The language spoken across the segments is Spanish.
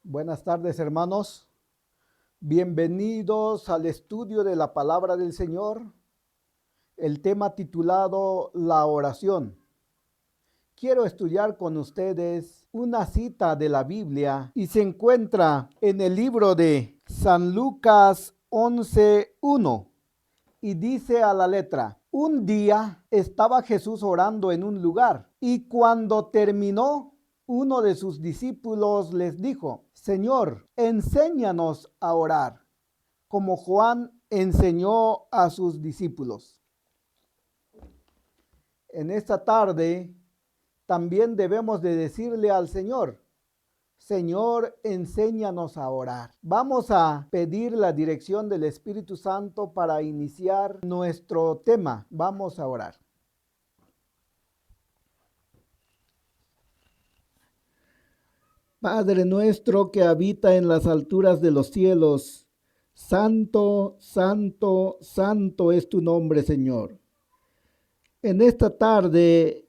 Buenas tardes, hermanos. Bienvenidos al estudio de la palabra del Señor. El tema titulado La oración. Quiero estudiar con ustedes una cita de la Biblia y se encuentra en el libro de San Lucas 11:1 y dice a la letra: un día estaba Jesús orando en un lugar y cuando terminó, uno de sus discípulos les dijo: Señor, enséñanos a orar, como Juan enseñó a sus discípulos. En esta tarde también debemos de decirle al Señor: Señor, enséñanos a orar. Vamos a pedir la dirección del Espíritu Santo para iniciar nuestro tema. Vamos a orar. Padre nuestro que habita en las alturas de los cielos, santo, santo, santo es tu nombre, Señor. En esta tarde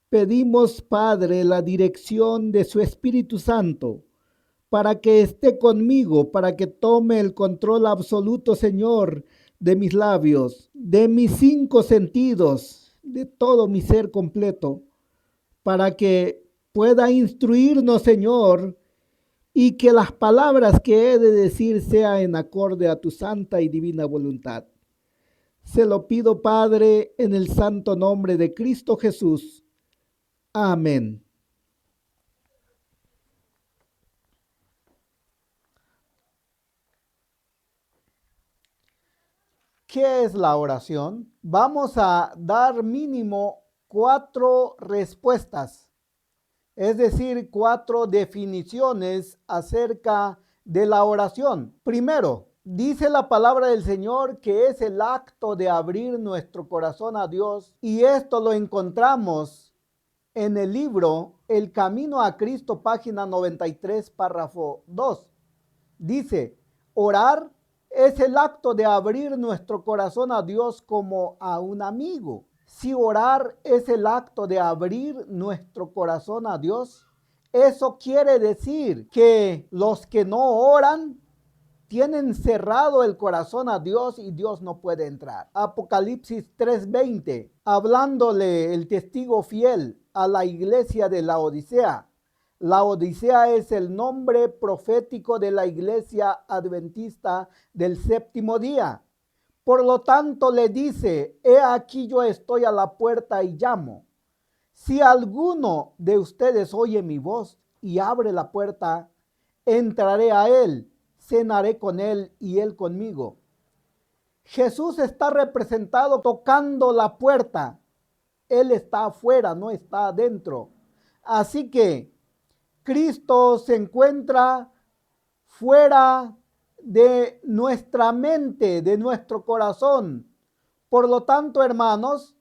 pedimos, Padre, la dirección de su Espíritu Santo para que esté conmigo, para que tome el control absoluto, Señor, de mis labios, de mis 5 sentidos, de todo mi ser completo, para que pueda instruirnos, Señor, y que las palabras que he de decir sean en acorde a tu santa y divina voluntad. Se lo pido, Padre, en el santo nombre de Cristo Jesús. Amén. ¿Qué es la oración? Vamos a dar mínimo 4 respuestas, es decir, 4 definiciones acerca de la oración. Primero, dice la palabra del Señor que es el acto de abrir nuestro corazón a Dios, y esto lo encontramos en el libro El Camino a Cristo, página 93, párrafo 2. Dice: orar es el acto de abrir nuestro corazón a Dios como a un amigo. Si orar es el acto de abrir nuestro corazón a Dios, eso quiere decir que los que no oran tienen cerrado el corazón a Dios y Dios no puede entrar. Apocalipsis 3:20, hablándole el testigo fiel a la iglesia de Laodicea. La Odisea es el nombre profético de la iglesia adventista del séptimo día. Por lo tanto le dice: he aquí yo estoy a la puerta y llamo. Si alguno de ustedes oye mi voz y abre la puerta, entraré a él, cenaré con él y él conmigo. Jesús está representado tocando la puerta. Él está afuera, no está adentro. Así que Cristo se encuentra fuera de nuestra mente, de nuestro corazón. Por lo tanto, hermanos,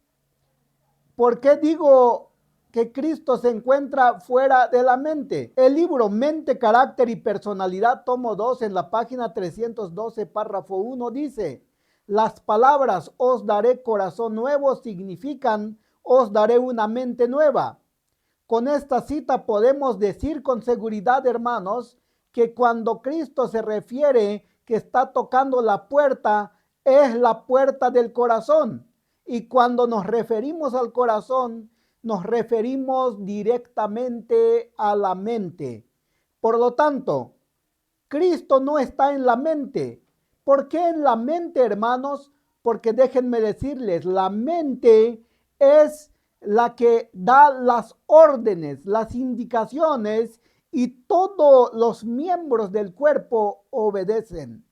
¿por qué digo que Cristo se encuentra fuera de la mente? El libro Mente, Carácter y Personalidad, tomo 2, en la página 312, párrafo 1, dice: las palabras os daré corazón nuevo significan os daré una mente nueva. Con esta cita podemos decir con seguridad, hermanos, que cuando Cristo se refiere que está tocando la puerta, es la puerta del corazón. Y cuando nos referimos al corazón, nos referimos directamente a la mente. Por lo tanto, Cristo no está en la mente. ¿Por qué en la mente, hermanos? Porque déjenme decirles, la mente es la que da las órdenes, las indicaciones, y todos los miembros del cuerpo obedecen.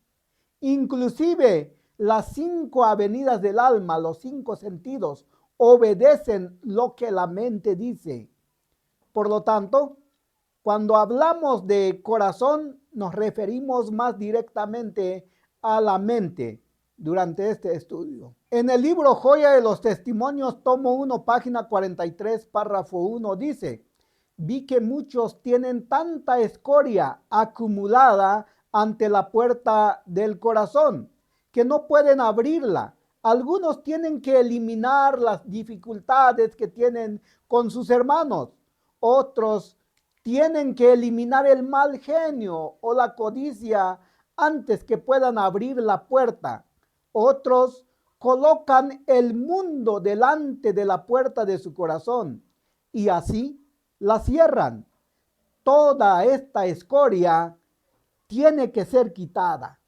Inclusive las 5 avenidas del alma, los 5 sentidos, obedecen lo que la mente dice. Por lo tanto, cuando hablamos de corazón, nos referimos más directamente a la mente durante este estudio. En el libro Joya de los Testimonios, tomo 1, página 43, párrafo 1, dice: vi que muchos tienen tanta escoria acumulada ante la puerta del corazón que no pueden abrirla. Algunos tienen que eliminar las dificultades que tienen con sus hermanos. Otros tienen que eliminar el mal genio o la codicia antes que puedan abrir la puerta. Otros colocan el mundo delante de la puerta de su corazón y así la cierran. Toda esta escoria tiene que ser quitada.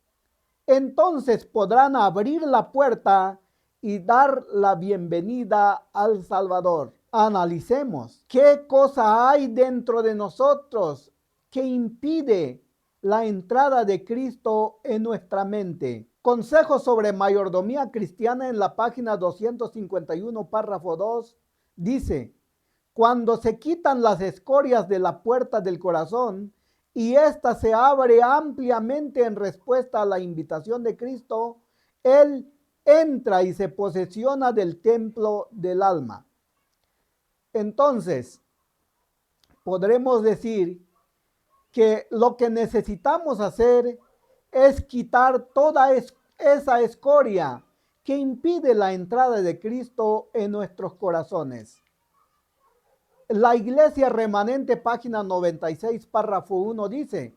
Entonces podrán abrir la puerta y dar la bienvenida al Salvador. Analicemos qué cosa hay dentro de nosotros que impide la entrada de Cristo en nuestra mente. Consejos sobre mayordomía cristiana en la página 251, párrafo 2, dice: cuando se quitan las escorias de la puerta del corazón y ésta se abre ampliamente en respuesta a la invitación de Cristo, Él entra y se posesiona del templo del alma. Entonces, podremos decir que lo que necesitamos hacer es quitar toda esa escoria que impide la entrada de Cristo en nuestros corazones. La Iglesia Remanente, página 96, párrafo 1, dice: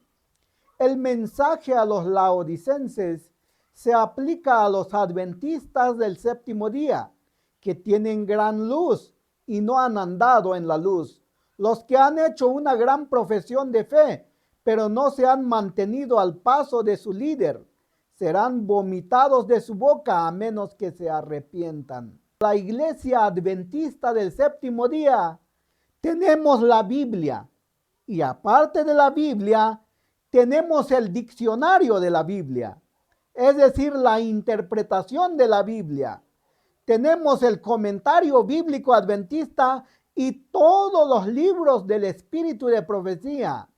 el mensaje a los laodicenses se aplica a los adventistas del séptimo día, que tienen gran luz y no han andado en la luz. Los que han hecho una gran profesión de fe, pero no se han mantenido al paso de su líder, serán vomitados de su boca a menos que se arrepientan. La Iglesia Adventista del séptimo día tenemos la Biblia y aparte de la Biblia tenemos el diccionario de la Biblia, es decir, la interpretación de la Biblia. Tenemos el comentario bíblico adventista y todos los libros del espíritu de profecía,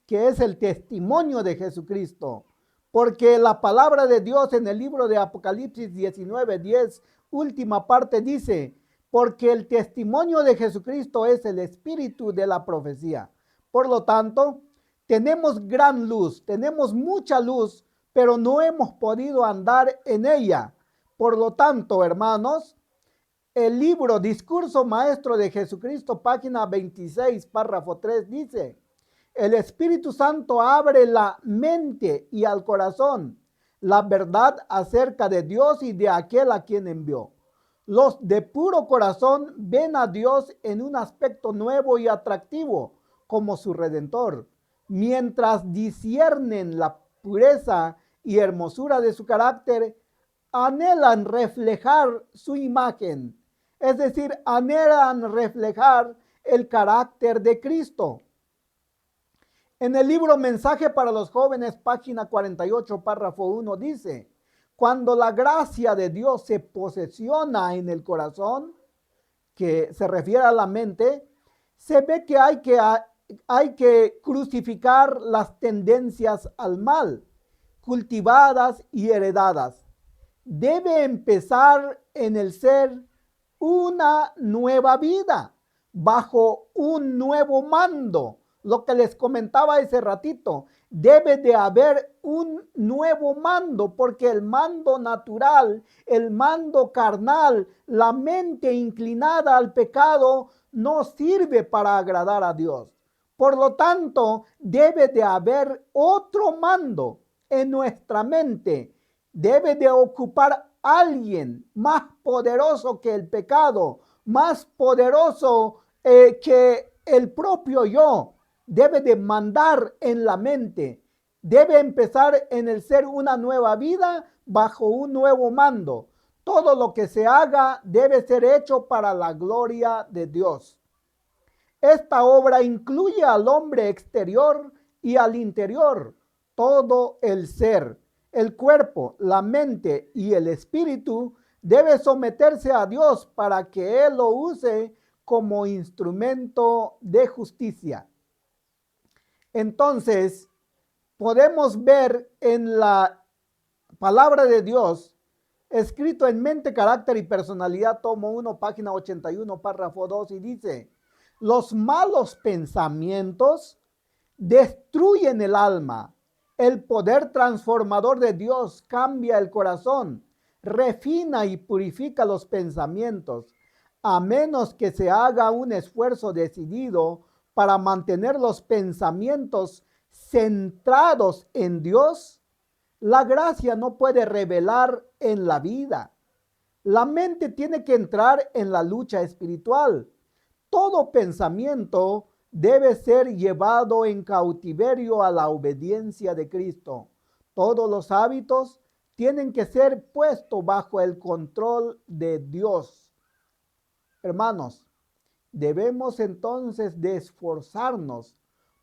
que es el testimonio de Jesucristo. Porque la palabra de Dios en el libro de Apocalipsis 19:10, última parte, dice: porque el testimonio de Jesucristo es el espíritu de la profecía. Por lo tanto, tenemos gran luz, tenemos mucha luz, pero no hemos podido andar en ella. Por lo tanto, hermanos, el libro Discurso Maestro de Jesucristo, página 26, párrafo 3, dice: el Espíritu Santo abre la mente y al corazón la verdad acerca de Dios y de aquel a quien envió. Los de puro corazón ven a Dios en un aspecto nuevo y atractivo como su Redentor, mientras disciernen la pureza y hermosura de su carácter, anhelan reflejar su imagen, es decir, anhelan reflejar el carácter de Cristo. En el libro Mensaje para los Jóvenes, página 48, párrafo 1, dice: cuando la gracia de Dios se posesiona en el corazón, que se refiere a la mente, se ve que hay que crucificar las tendencias al mal, cultivadas y heredadas. Debe empezar en el ser una nueva vida, bajo un nuevo mando. Lo que les comentaba ese ratito, debe de haber un nuevo mando, porque el mando natural, el mando carnal, la mente inclinada al pecado, no sirve para agradar a Dios. Por lo tanto, debe de haber otro mando en nuestra mente. Debe de ocupar alguien más poderoso que el pecado, más poderoso que el propio yo. Debe de mandar en la mente, debe empezar en el ser una nueva vida bajo un nuevo mando. Todo lo que se haga debe ser hecho para la gloria de Dios. Esta obra incluye al hombre exterior y al interior, todo el ser, el cuerpo, la mente y el espíritu debe someterse a Dios para que Él lo use como instrumento de justicia. Entonces, podemos ver en la palabra de Dios, escrito en Mente, Carácter y Personalidad, tomo 1, página 81, párrafo 2, y dice: los malos pensamientos destruyen el alma. El poder transformador de Dios cambia el corazón, refina y purifica los pensamientos, a menos que se haga un esfuerzo decidido para mantener los pensamientos centrados en Dios, la gracia no puede revelar en la vida. La mente tiene que entrar en la lucha espiritual. Todo pensamiento debe ser llevado en cautiverio a la obediencia de Cristo. Todos los hábitos tienen que ser puestos bajo el control de Dios. Hermanos, debemos entonces de esforzarnos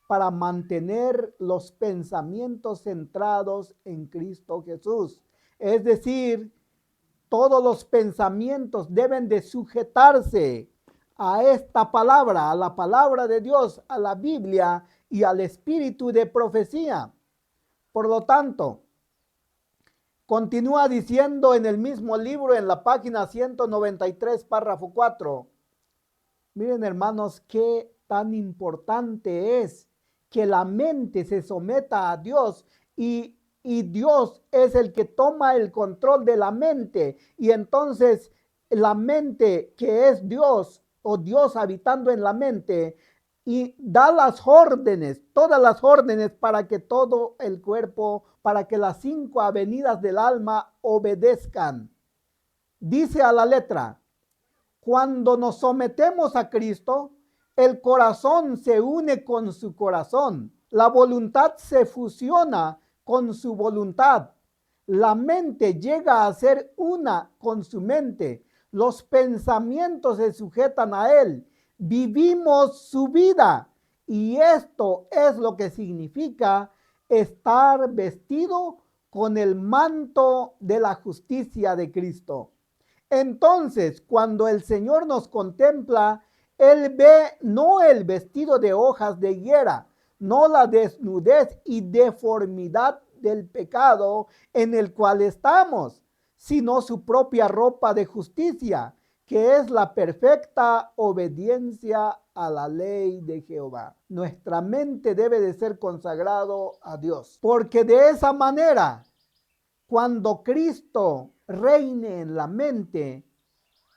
para mantener los pensamientos centrados en Cristo Jesús. Es decir, todos los pensamientos deben de sujetarse a esta palabra, a la palabra de Dios, a la Biblia y al espíritu de profecía. Por lo tanto, continúa diciendo en el mismo libro, en la página 193, párrafo 4. Miren, hermanos, qué tan importante es que la mente se someta a Dios y Dios es el que toma el control de la mente. Y entonces la mente, que es Dios o Dios habitando en la mente, y da las órdenes, todas las órdenes para que todo el cuerpo, para que las 5 avenidas del alma obedezcan. Dice a la letra: cuando nos sometemos a Cristo, el corazón se une con su corazón, la voluntad se fusiona con su voluntad, la mente llega a ser una con su mente, los pensamientos se sujetan a él, vivimos su vida, y esto es lo que significa estar vestido con el manto de la justicia de Cristo. Entonces, cuando el Señor nos contempla, Él ve no el vestido de hojas de higuera, no la desnudez y deformidad del pecado en el cual estamos, sino su propia ropa de justicia, que es la perfecta obediencia a la ley de Jehová. Nuestra mente debe de ser consagrado a Dios, porque de esa manera, cuando Cristo reine en la mente,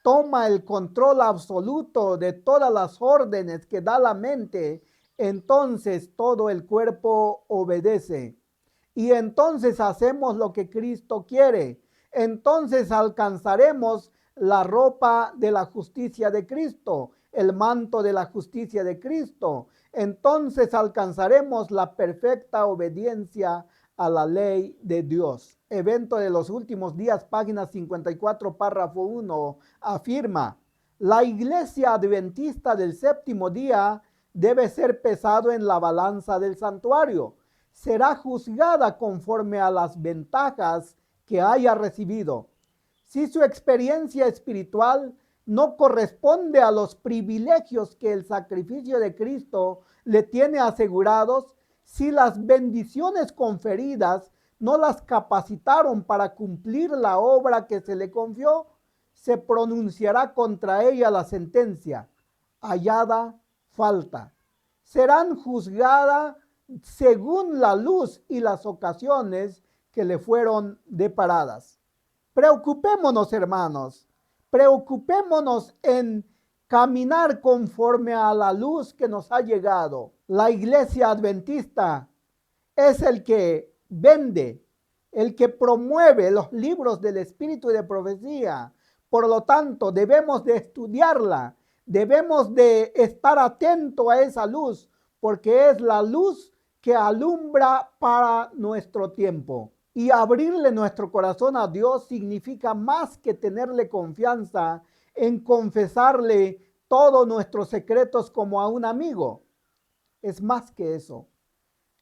toma el control absoluto de todas las órdenes que da la mente, entonces todo el cuerpo obedece. Y entonces hacemos lo que Cristo quiere. Entonces alcanzaremos la ropa de la justicia de Cristo, el manto de la justicia de Cristo. Entonces alcanzaremos la perfecta obediencia a la ley de Dios. Evento de los últimos días, página 54, párrafo 1, afirma: la iglesia adventista del séptimo día debe ser pesado en la balanza del santuario. Será juzgada conforme a las ventajas que haya recibido. Si su experiencia espiritual no corresponde a los privilegios que el sacrificio de Cristo le tiene asegurados, si las bendiciones conferidas no las capacitaron para cumplir la obra que se le confió, se pronunciará contra ella la sentencia: hallada falta. Serán juzgadas según la luz y las ocasiones que le fueron deparadas. Preocupémonos, hermanos, preocupémonos en caminar conforme a la luz que nos ha llegado. La iglesia adventista es el que vende, el que promueve los libros del espíritu y de profecía. Por lo tanto, debemos de estudiarla, debemos de estar atentos a esa luz, porque es la luz que alumbra para nuestro tiempo. Y abrirle nuestro corazón a Dios significa más que tenerle confianza en confesarle todos nuestros secretos como a un amigo. Es más que eso.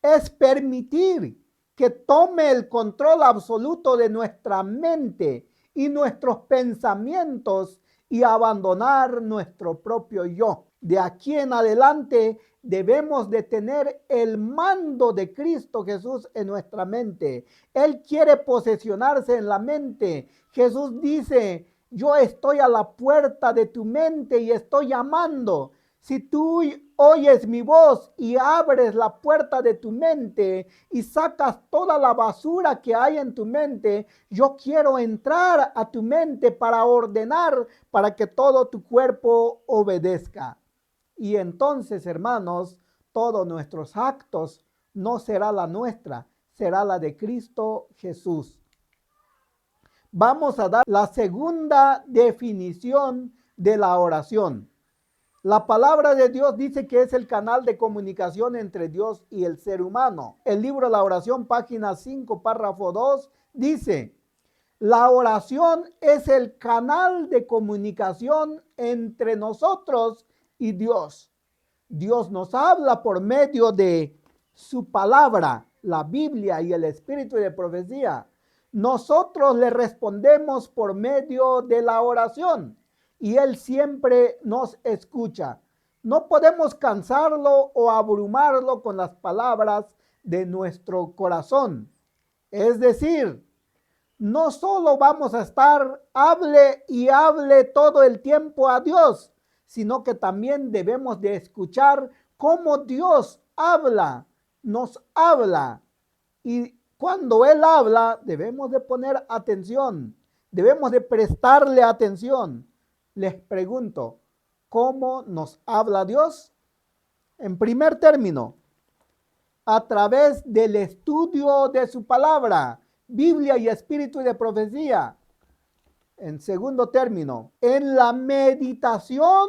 Es permitir que tome el control absoluto de nuestra mente y nuestros pensamientos y abandonar nuestro propio yo. De aquí en adelante debemos de tener el mando de Cristo Jesús en nuestra mente. Él quiere posesionarse en la mente. Jesús dice: yo estoy a la puerta de tu mente y estoy llamando. Si tú oyes mi voz y abres la puerta de tu mente y sacas toda la basura que hay en tu mente, yo quiero entrar a tu mente para ordenar, para que todo tu cuerpo obedezca. Y entonces, hermanos, todos nuestros actos no será la nuestra, será la de Cristo Jesús. Vamos a dar la segunda definición de la oración. La palabra de Dios dice que es el canal de comunicación entre Dios y el ser humano. El libro La Oración, página 5, párrafo 2, dice: la oración es el canal de comunicación entre nosotros y Dios. Dios nos habla por medio de su palabra, la Biblia y el espíritu de profecía. Nosotros le respondemos por medio de la oración y Él siempre nos escucha. No podemos cansarlo o abrumarlo con las palabras de nuestro corazón. Es decir, no solo vamos a estar hable y hable todo el tiempo a Dios, sino que también debemos de escuchar cómo Dios habla, nos habla. Y cuando Él habla, debemos de poner atención, debemos de prestarle atención. Les pregunto, ¿cómo nos habla Dios? En primer término, a través del estudio de su palabra, Biblia y espíritu de profecía. En segundo término, en la meditación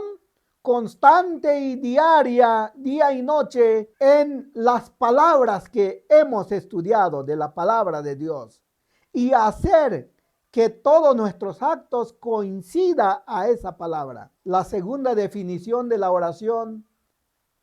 constante y diaria, día y noche, en las palabras que hemos estudiado de la palabra de Dios y hacer que todos nuestros actos coincida a esa palabra. La segunda definición de la oración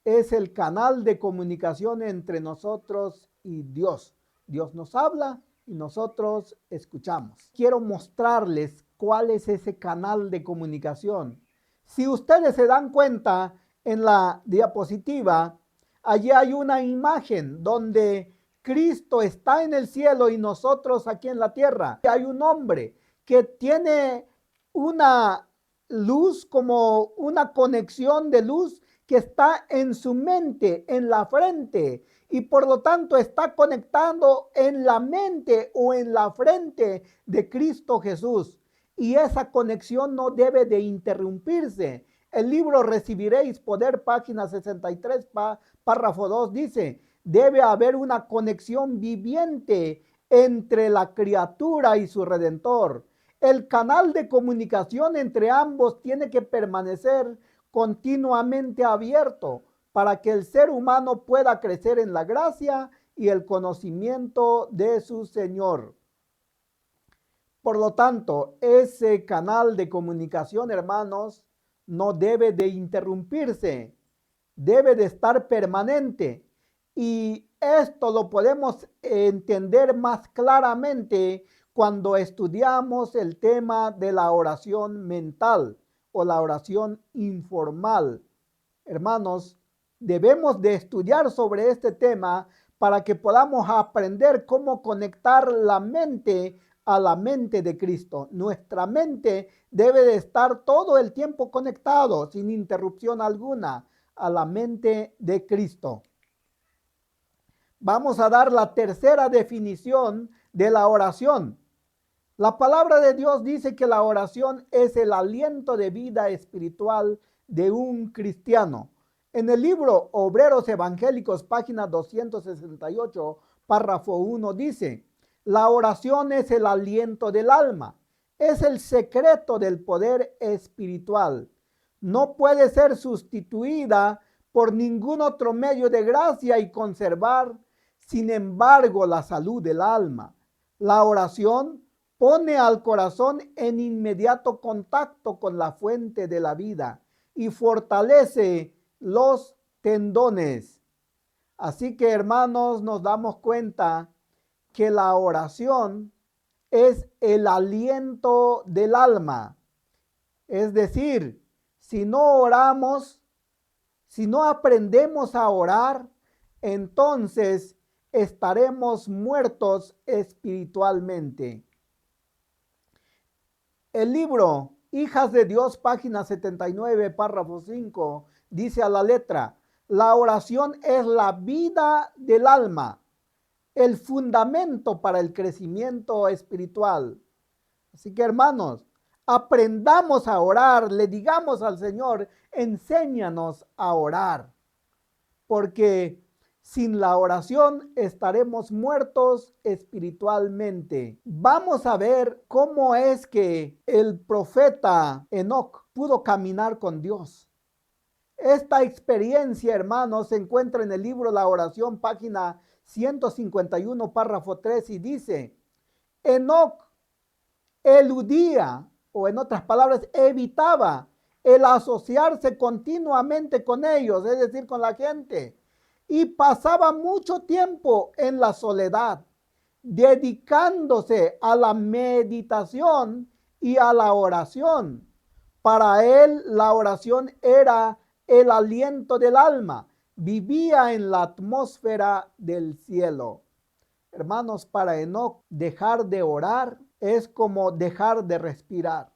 es el canal de comunicación entre nosotros y Dios. Dios nos habla y nosotros escuchamos. Quiero mostrarles cuál es ese canal de comunicación. Si ustedes se dan cuenta en la diapositiva, allí hay una imagen donde Cristo está en el cielo y nosotros aquí en la tierra. Hay un hombre que tiene una luz, como una conexión de luz que está en su mente, en la frente, y por lo tanto está conectando en la mente o en la frente de Cristo Jesús. Y esa conexión no debe de interrumpirse. El libro Recibiréis Poder, página 63, párrafo 2, dice: debe haber una conexión viviente entre la criatura y su Redentor. El canal de comunicación entre ambos tiene que permanecer continuamente abierto para que el ser humano pueda crecer en la gracia y el conocimiento de su Señor. Por lo tanto, ese canal de comunicación, hermanos, no debe de interrumpirse, debe de estar permanente. Y esto lo podemos entender más claramente cuando estudiamos el tema de la oración mental o la oración informal. Hermanos, debemos de estudiar sobre este tema para que podamos aprender cómo conectar la mente a la mente de Cristo. Nuestra mente debe de estar todo el tiempo conectado, sin interrupción alguna, a la mente de Cristo. Vamos a dar la tercera definición de la oración. La palabra de Dios dice que la oración es el aliento de vida espiritual de un cristiano. En el libro Obreros Evangélicos, página 268, párrafo 1, dice: la oración es el aliento del alma, es el secreto del poder espiritual. No puede ser sustituida por ningún otro medio de gracia y conservar, sin embargo, la salud del alma. La oración pone al corazón en inmediato contacto con la fuente de la vida y fortalece los tendones. Así que, hermanos, nos damos cuenta que la oración es el aliento del alma. Es decir, si no oramos, si no aprendemos a orar, entonces estaremos muertos espiritualmente. El libro Hijas de Dios, página 79, párrafo 5, dice a la letra: la oración es la vida del alma, el fundamento para el crecimiento espiritual. Así que, hermanos, Aprendamos a orar, le digamos al Señor, enséñanos a orar, porque sin la oración estaremos muertos espiritualmente. Vamos a ver cómo es que el profeta Enoc pudo caminar con Dios. Esta experiencia, hermanos, se encuentra en el libro La Oración, página 151, párrafo 3, y dice: Enoc eludía, o en otras palabras, evitaba el asociarse continuamente con ellos, es decir, con la gente, y pasaba mucho tiempo en la soledad, dedicándose a la meditación y a la oración. Para él, la oración era el aliento del alma, vivía en la atmósfera del cielo. Hermanos, para Enoc, dejar de orar es como dejar de respirar.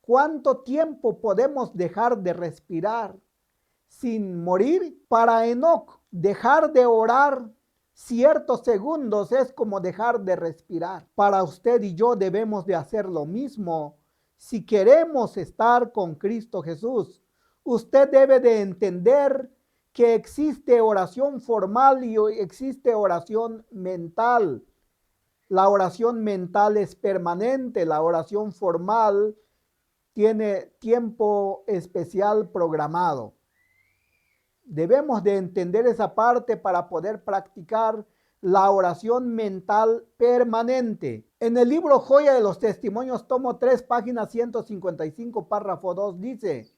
¿Cuánto tiempo podemos dejar de respirar sin morir? Para Enoc, dejar de orar ciertos segundos es como dejar de respirar. Para usted y yo debemos de hacer lo mismo si queremos estar con Cristo Jesús. Usted debe de entender que existe oración formal y existe oración mental. La oración mental es permanente, la oración formal tiene tiempo especial programado. Debemos de entender esa parte para poder practicar la oración mental permanente. En el libro Joya de los Testimonios, tomo 3, página 155, párrafo 2, dice: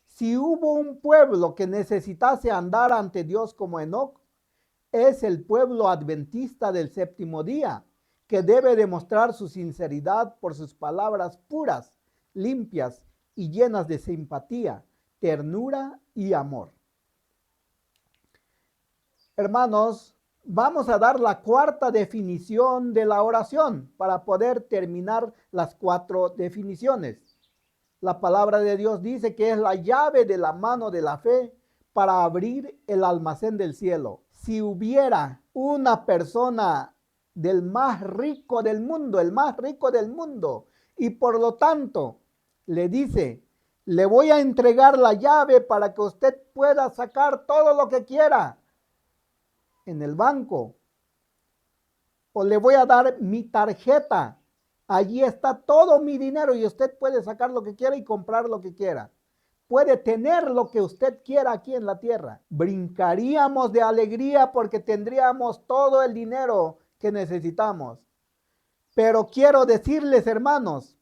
si hubo un pueblo que necesitase andar ante Dios como Enoc, es el pueblo adventista del séptimo día, que debe demostrar su sinceridad por sus palabras puras, limpias y llenas de simpatía, ternura y amor. Hermanos, vamos a dar la cuarta definición de la oración para poder terminar las 4 definiciones. La palabra de Dios dice que es la llave de la mano de la fe para abrir el almacén del cielo. Si hubiera una persona del más rico del mundo, el más rico del mundo, y por lo tanto le dice: le voy a entregar la llave para que usted pueda sacar todo lo que quiera en el banco, o le voy a dar mi tarjeta, allí está todo mi dinero y usted puede sacar lo que quiera y comprar lo que quiera. Puede tener lo que usted quiera aquí en la tierra. Brincaríamos de alegría porque tendríamos todo el dinero que necesitamos. Pero quiero decirles, hermanos,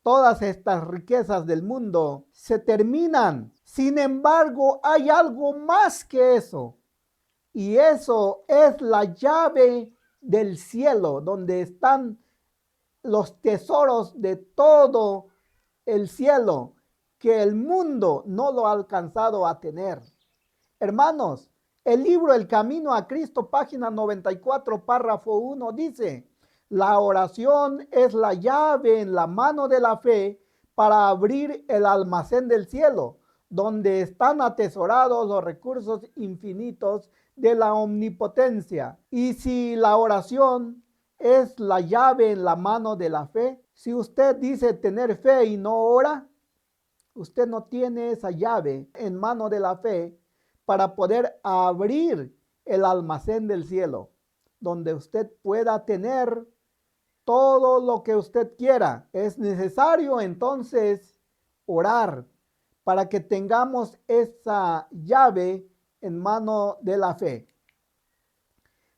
todas estas riquezas del mundo se terminan. Sin embargo, hay algo más que eso. Y eso es la llave del cielo, donde están los tesoros de todo el cielo, que el mundo no lo ha alcanzado a tener. Hermanos, el libro El Camino a Cristo, página 94, párrafo 1, dice: la oración es la llave en la mano de la fe para abrir el almacén del cielo, donde están atesorados los recursos infinitos de la omnipotencia. Y si la oración es la llave en la mano de la fe, si usted dice tener fe y no ora, usted no tiene esa llave en mano de la fe para poder abrir el almacén del cielo, donde usted pueda tener todo lo que usted quiera. Es necesario entonces orar para que tengamos esa llave en mano de la fe.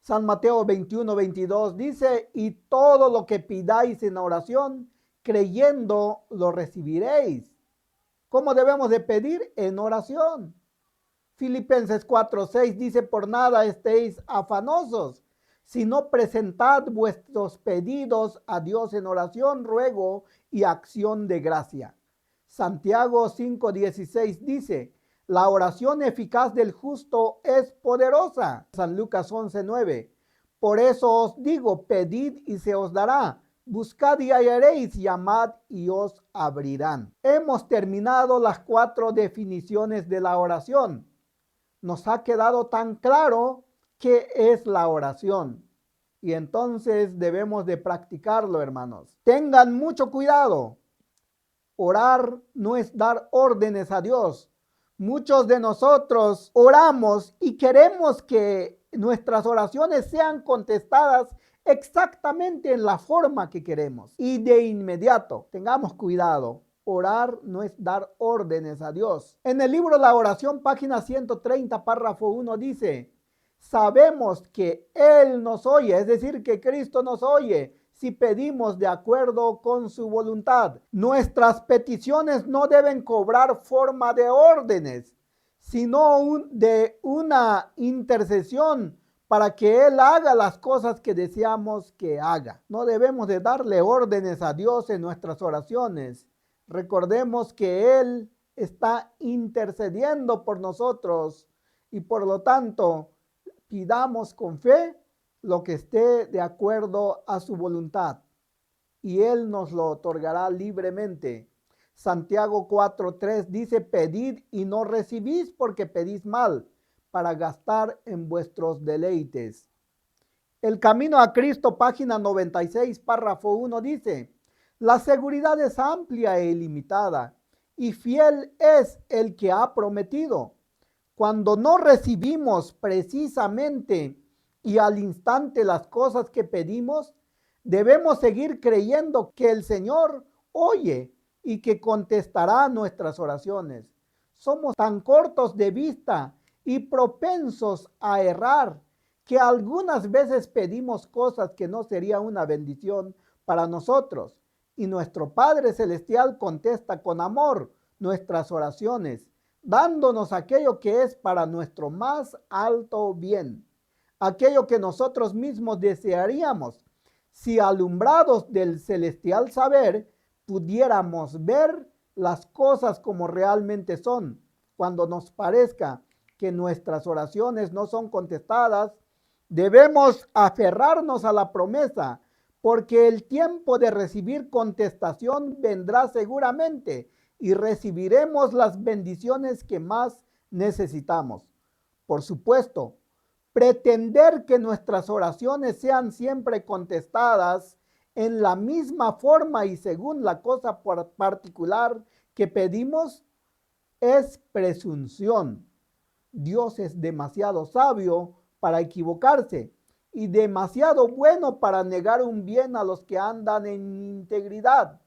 San Mateo 21, 22 dice: y todo lo que pidáis en oración, creyendo, lo recibiréis. ¿Cómo debemos de pedir? En oración. Filipenses 4, 6 dice: por nada estéis afanosos, sino presentad vuestros pedidos a Dios en oración, ruego y acción de gracia. Santiago 5, 16 dice: la oración eficaz del justo es poderosa. San Lucas 11, 9. Por eso os digo, pedid y se os dará. Buscad y hallaréis, llamad y os abrirán. Hemos terminado las 4 definiciones de la oración. Nos ha quedado tan claro qué es la oración. Y entonces debemos de practicarlo, hermanos. Tengan mucho cuidado. Orar no es dar órdenes a Dios. Muchos de nosotros oramos y queremos que nuestras oraciones sean contestadas exactamente en la forma que queremos. Y de inmediato, tengamos cuidado. Orar no es dar órdenes a Dios. En el libro La Oración, página 130, párrafo 1 dice: sabemos que Él nos oye, es decir, que Cristo nos oye si pedimos de acuerdo con su voluntad. Nuestras peticiones no deben cobrar forma de órdenes, sino de una intercesión para que Él haga las cosas que deseamos que haga. No debemos de darle órdenes a Dios en nuestras oraciones. Recordemos que Él está intercediendo por nosotros y por lo tanto pidamos con fe lo que esté de acuerdo a su voluntad y Él nos lo otorgará libremente. Santiago 4:3 dice: pedid y no recibís porque pedís mal, para gastar en vuestros deleites. El Camino a Cristo, página 96, párrafo 1 dice: la seguridad es amplia e ilimitada, y fiel es el que ha prometido. Cuando no recibimos precisamente y al instante las cosas que pedimos, debemos seguir creyendo que el Señor oye y que contestará nuestras oraciones. Somos tan cortos de vista y propensos a errar que algunas veces pedimos cosas que no sería una bendición para nosotros, y nuestro Padre Celestial contesta con amor nuestras oraciones, dándonos aquello que es para nuestro más alto bien, aquello que nosotros mismos desearíamos, si alumbrados del celestial saber pudiéramos ver las cosas como realmente son. Cuando nos parezca que nuestras oraciones no son contestadas, debemos aferrarnos a la promesa, porque el tiempo de recibir contestación vendrá seguramente y recibiremos las bendiciones que más necesitamos. Por supuesto, pretender que nuestras oraciones sean siempre contestadas en la misma forma y según la cosa particular que pedimos es presunción. Dios es demasiado sabio para equivocarse y demasiado bueno para negar un bien a los que andan en integridad.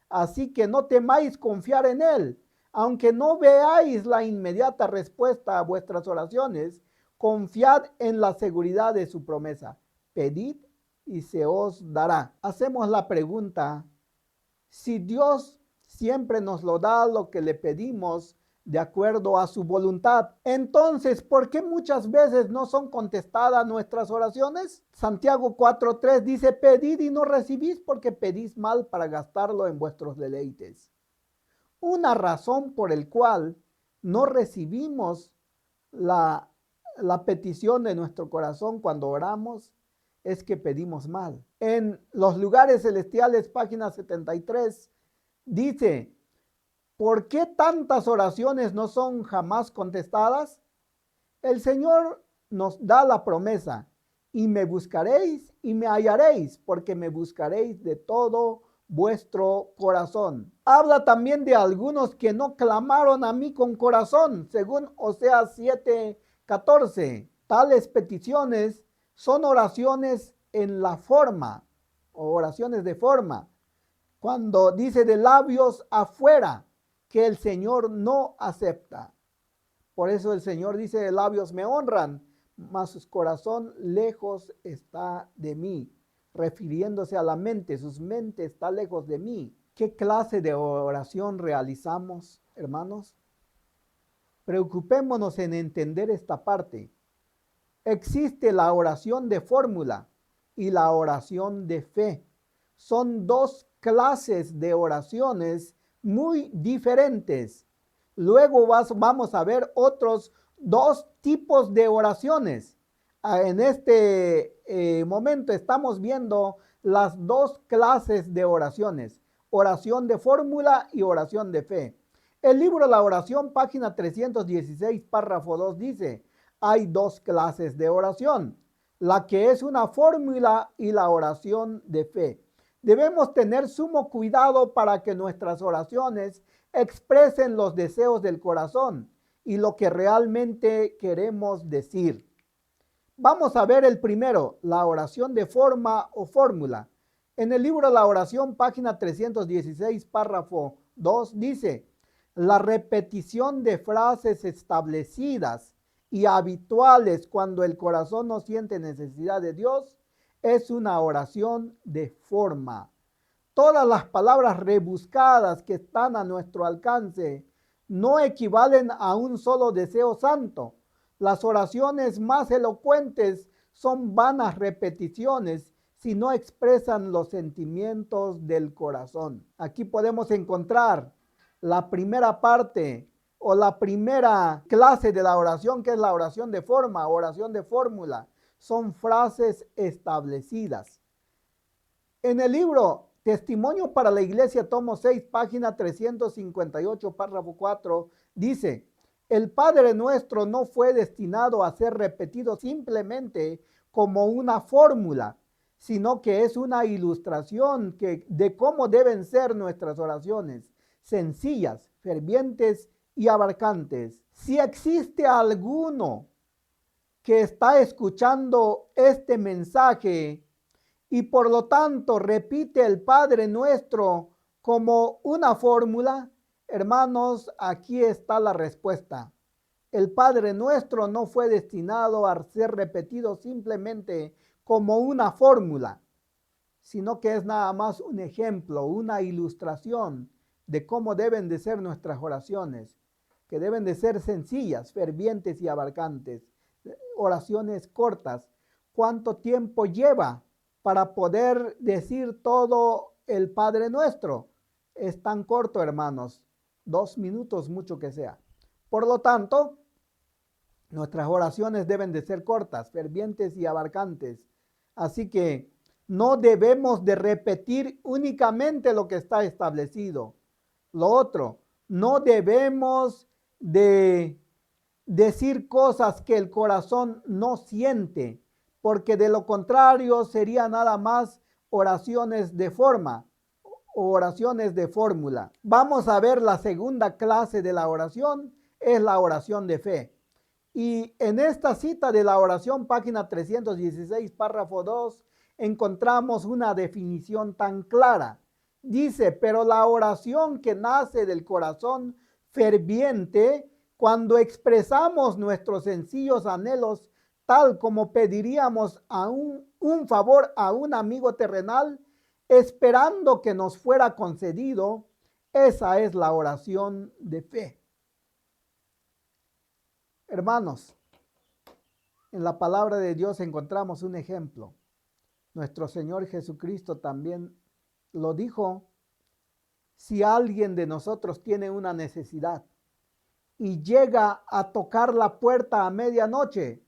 Así que no temáis confiar en Él. Aunque no veáis la inmediata respuesta a vuestras oraciones, confiad en la seguridad de su promesa. Pedid y se os dará. Hacemos la pregunta: si Dios siempre nos lo da lo que le pedimos de acuerdo a su voluntad, entonces, ¿por qué muchas veces no son contestadas nuestras oraciones? Santiago 4:3 dice: pedid y no recibís porque pedís mal para gastarlo en vuestros deleites. Una razón por el cual no recibimos la petición de nuestro corazón cuando oramos es que pedimos mal. En los lugares celestiales, página 73, dice: ¿por qué tantas oraciones no son jamás contestadas? El Señor nos da la promesa: y me buscaréis y me hallaréis, porque me buscaréis de todo vuestro corazón. Habla también de algunos que no clamaron a mí con corazón, según Oseas 7:14. Tales peticiones son oraciones en la forma, o oraciones de forma, cuando dice de labios afuera, que el Señor no acepta. Por eso el Señor dice: de labios me honran, mas su corazón lejos está de mí, refiriéndose a la mente. Su mente está lejos de mí. ¿Qué clase de oración realizamos, hermanos? Preocupémonos en entender esta parte. Existe la oración de fórmula y la oración de fe. Son dos clases de oraciones muy diferentes. Luego vamos a ver otros dos tipos de oraciones. En este momento estamos viendo las dos clases de oraciones: oración de fórmula y oración de fe. El libro La Oración, página 316, párrafo 2 dice: hay dos clases de oración: la que es una fórmula y la oración de fe. Debemos tener sumo cuidado para que nuestras oraciones expresen los deseos del corazón y lo que realmente queremos decir. Vamos a ver el primero, la oración de forma o fórmula. En el libro La Oración, página 316, párrafo 2, dice: la repetición de frases establecidas y habituales cuando el corazón no siente necesidad de Dios es una oración de forma. Todas las palabras rebuscadas que están a nuestro alcance no equivalen a un solo deseo santo. Las oraciones más elocuentes son vanas repeticiones si no expresan los sentimientos del corazón. Aquí podemos encontrar la primera parte o la primera clase de la oración, que es la oración de forma, oración de fórmula. Son frases establecidas. En el libro Testimonio para la Iglesia, tomo 6, página 358, párrafo 4, dice: el Padre Nuestro no fue destinado a ser repetido simplemente como una fórmula, sino que es una ilustración de cómo deben ser nuestras oraciones, sencillas, fervientes y abarcantes. Si existe alguno que está escuchando este mensaje y por lo tanto repite el Padre Nuestro como una fórmula, hermanos, aquí está la respuesta. El Padre Nuestro no fue destinado a ser repetido simplemente como una fórmula, sino que es nada más un ejemplo, una ilustración de cómo deben de ser nuestras oraciones, que deben de ser sencillas, fervientes y abarcantes, oraciones cortas. ¿Cuánto tiempo lleva para poder decir todo el Padre Nuestro? Es tan corto, hermanos, 2 minutos, mucho que sea. Por lo tanto, nuestras oraciones deben de ser cortas, fervientes y abarcantes. Así que no debemos de repetir únicamente lo que está establecido. Lo otro, no debemos de decir cosas que el corazón no siente, porque de lo contrario sería nada más oraciones de forma o oraciones de fórmula. Vamos a ver la segunda clase de la oración, es la oración de fe. Y en esta cita de la oración, página 316, párrafo 2, encontramos una definición tan clara. Dice: pero la oración que nace del corazón ferviente, cuando expresamos nuestros sencillos anhelos, tal como pediríamos un favor a un amigo terrenal, esperando que nos fuera concedido, esa es la oración de fe. Hermanos, en la palabra de Dios encontramos un ejemplo. Nuestro Señor Jesucristo también lo dijo: si alguien de nosotros tiene una necesidad y llega a tocar la puerta a medianoche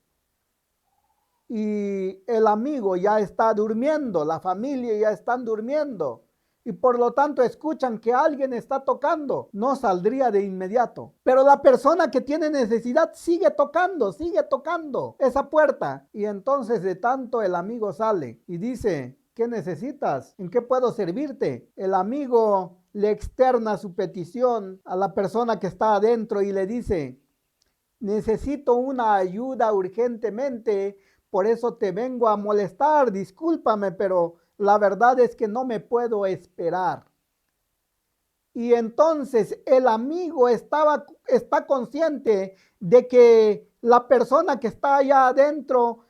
y el amigo ya está durmiendo, la familia ya están durmiendo, y por lo tanto escuchan que alguien está tocando, no saldría de inmediato. Pero la persona que tiene necesidad sigue tocando esa puerta. Y entonces de tanto el amigo sale y dice: ¿qué necesitas? ¿En qué puedo servirte? El amigo le externa su petición a la persona que está adentro y le dice: necesito una ayuda urgentemente, por eso te vengo a molestar, discúlpame, pero la verdad es que no me puedo esperar. Y entonces el amigo está consciente de que la persona que está allá adentro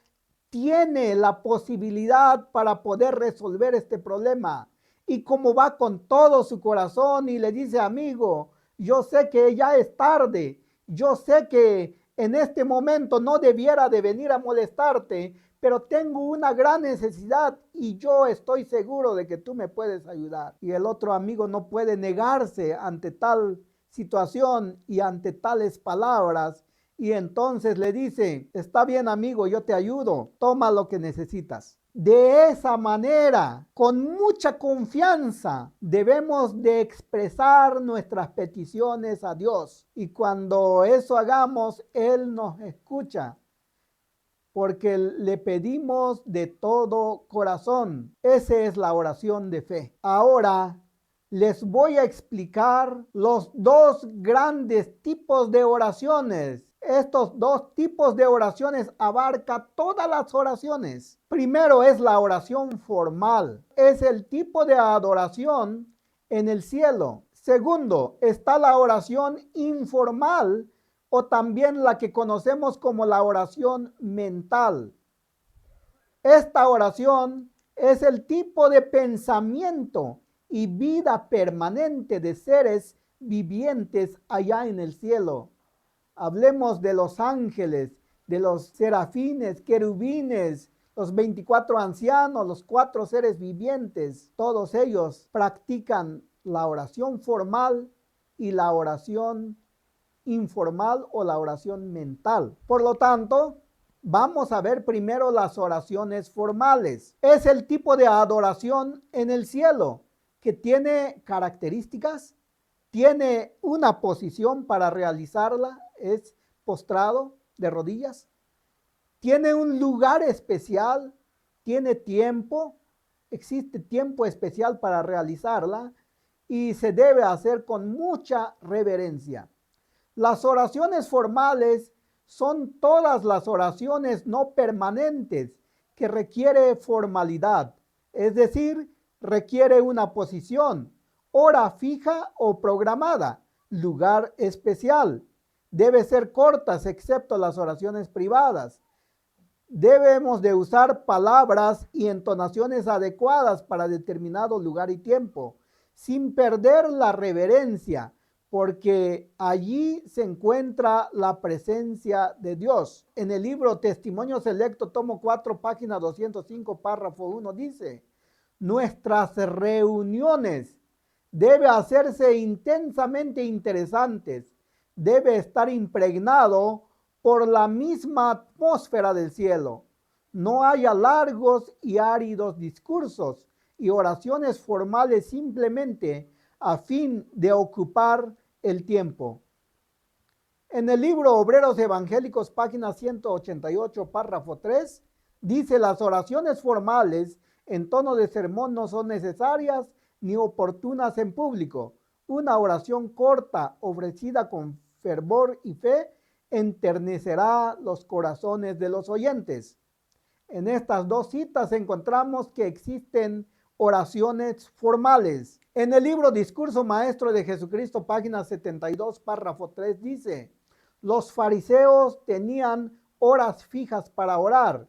tiene la posibilidad para poder resolver este problema. Y como va con todo su corazón y le dice: amigo, yo sé que ya es tarde, yo sé que en este momento no debiera de venir a molestarte, pero tengo una gran necesidad y yo estoy seguro de que tú me puedes ayudar. Y el otro amigo no puede negarse ante tal situación y ante tales palabras. Y entonces le dice: está bien, amigo, yo te ayudo, toma lo que necesitas. De esa manera, con mucha confianza, debemos de expresar nuestras peticiones a Dios. Y cuando eso hagamos, Él nos escucha. porque le pedimos de todo corazón. Esa es la oración de fe. Ahora les voy a explicar los dos grandes tipos de oraciones. Estos dos tipos de oraciones abarcan todas las oraciones. Primero es la oración formal. Es el tipo de adoración en el cielo. Segundo, está la oración informal o también la que conocemos como la oración mental. Esta oración es el tipo de pensamiento y vida permanente de seres vivientes allá en el cielo. Hablemos de los ángeles, de los serafines, querubines, los 24 ancianos, los 4 seres vivientes. Todos ellos practican la oración formal y la oración informal o la oración mental. Por lo tanto, vamos a ver primero las oraciones formales. Es el tipo de adoración en el cielo que tiene características, tiene una posición para realizarla, es postrado de rodillas, tiene un lugar especial, tiene tiempo, existe tiempo especial para realizarla y se debe hacer con mucha reverencia. Las oraciones formales son todas las oraciones no permanentes que requiere formalidad, es decir, requiere una posición, hora fija o programada, lugar especial. Debe ser cortas excepto las oraciones privadas. Debemos de usar palabras y entonaciones adecuadas para determinado lugar y tiempo, sin perder la reverencia, porque allí se encuentra la presencia de Dios. En el libro Testimonio Selecto, tomo 4, página 205, párrafo 1, dice: nuestras reuniones debe hacerse intensamente interesantes, debe estar impregnado por la misma atmósfera del cielo. No haya largos y áridos discursos y oraciones formales simplemente a fin de ocupar el tiempo. En el libro Obreros Evangélicos, página 188, párrafo 3, dice: las oraciones formales en tono de sermón no son necesarias ni oportunas en público. Una oración corta, ofrecida con fervor y fe, enternecerá los corazones de los oyentes. En estas dos citas encontramos que existen oraciones formales. En el libro Discurso Maestro de Jesucristo, página 72, párrafo 3, dice: los fariseos tenían horas fijas para orar,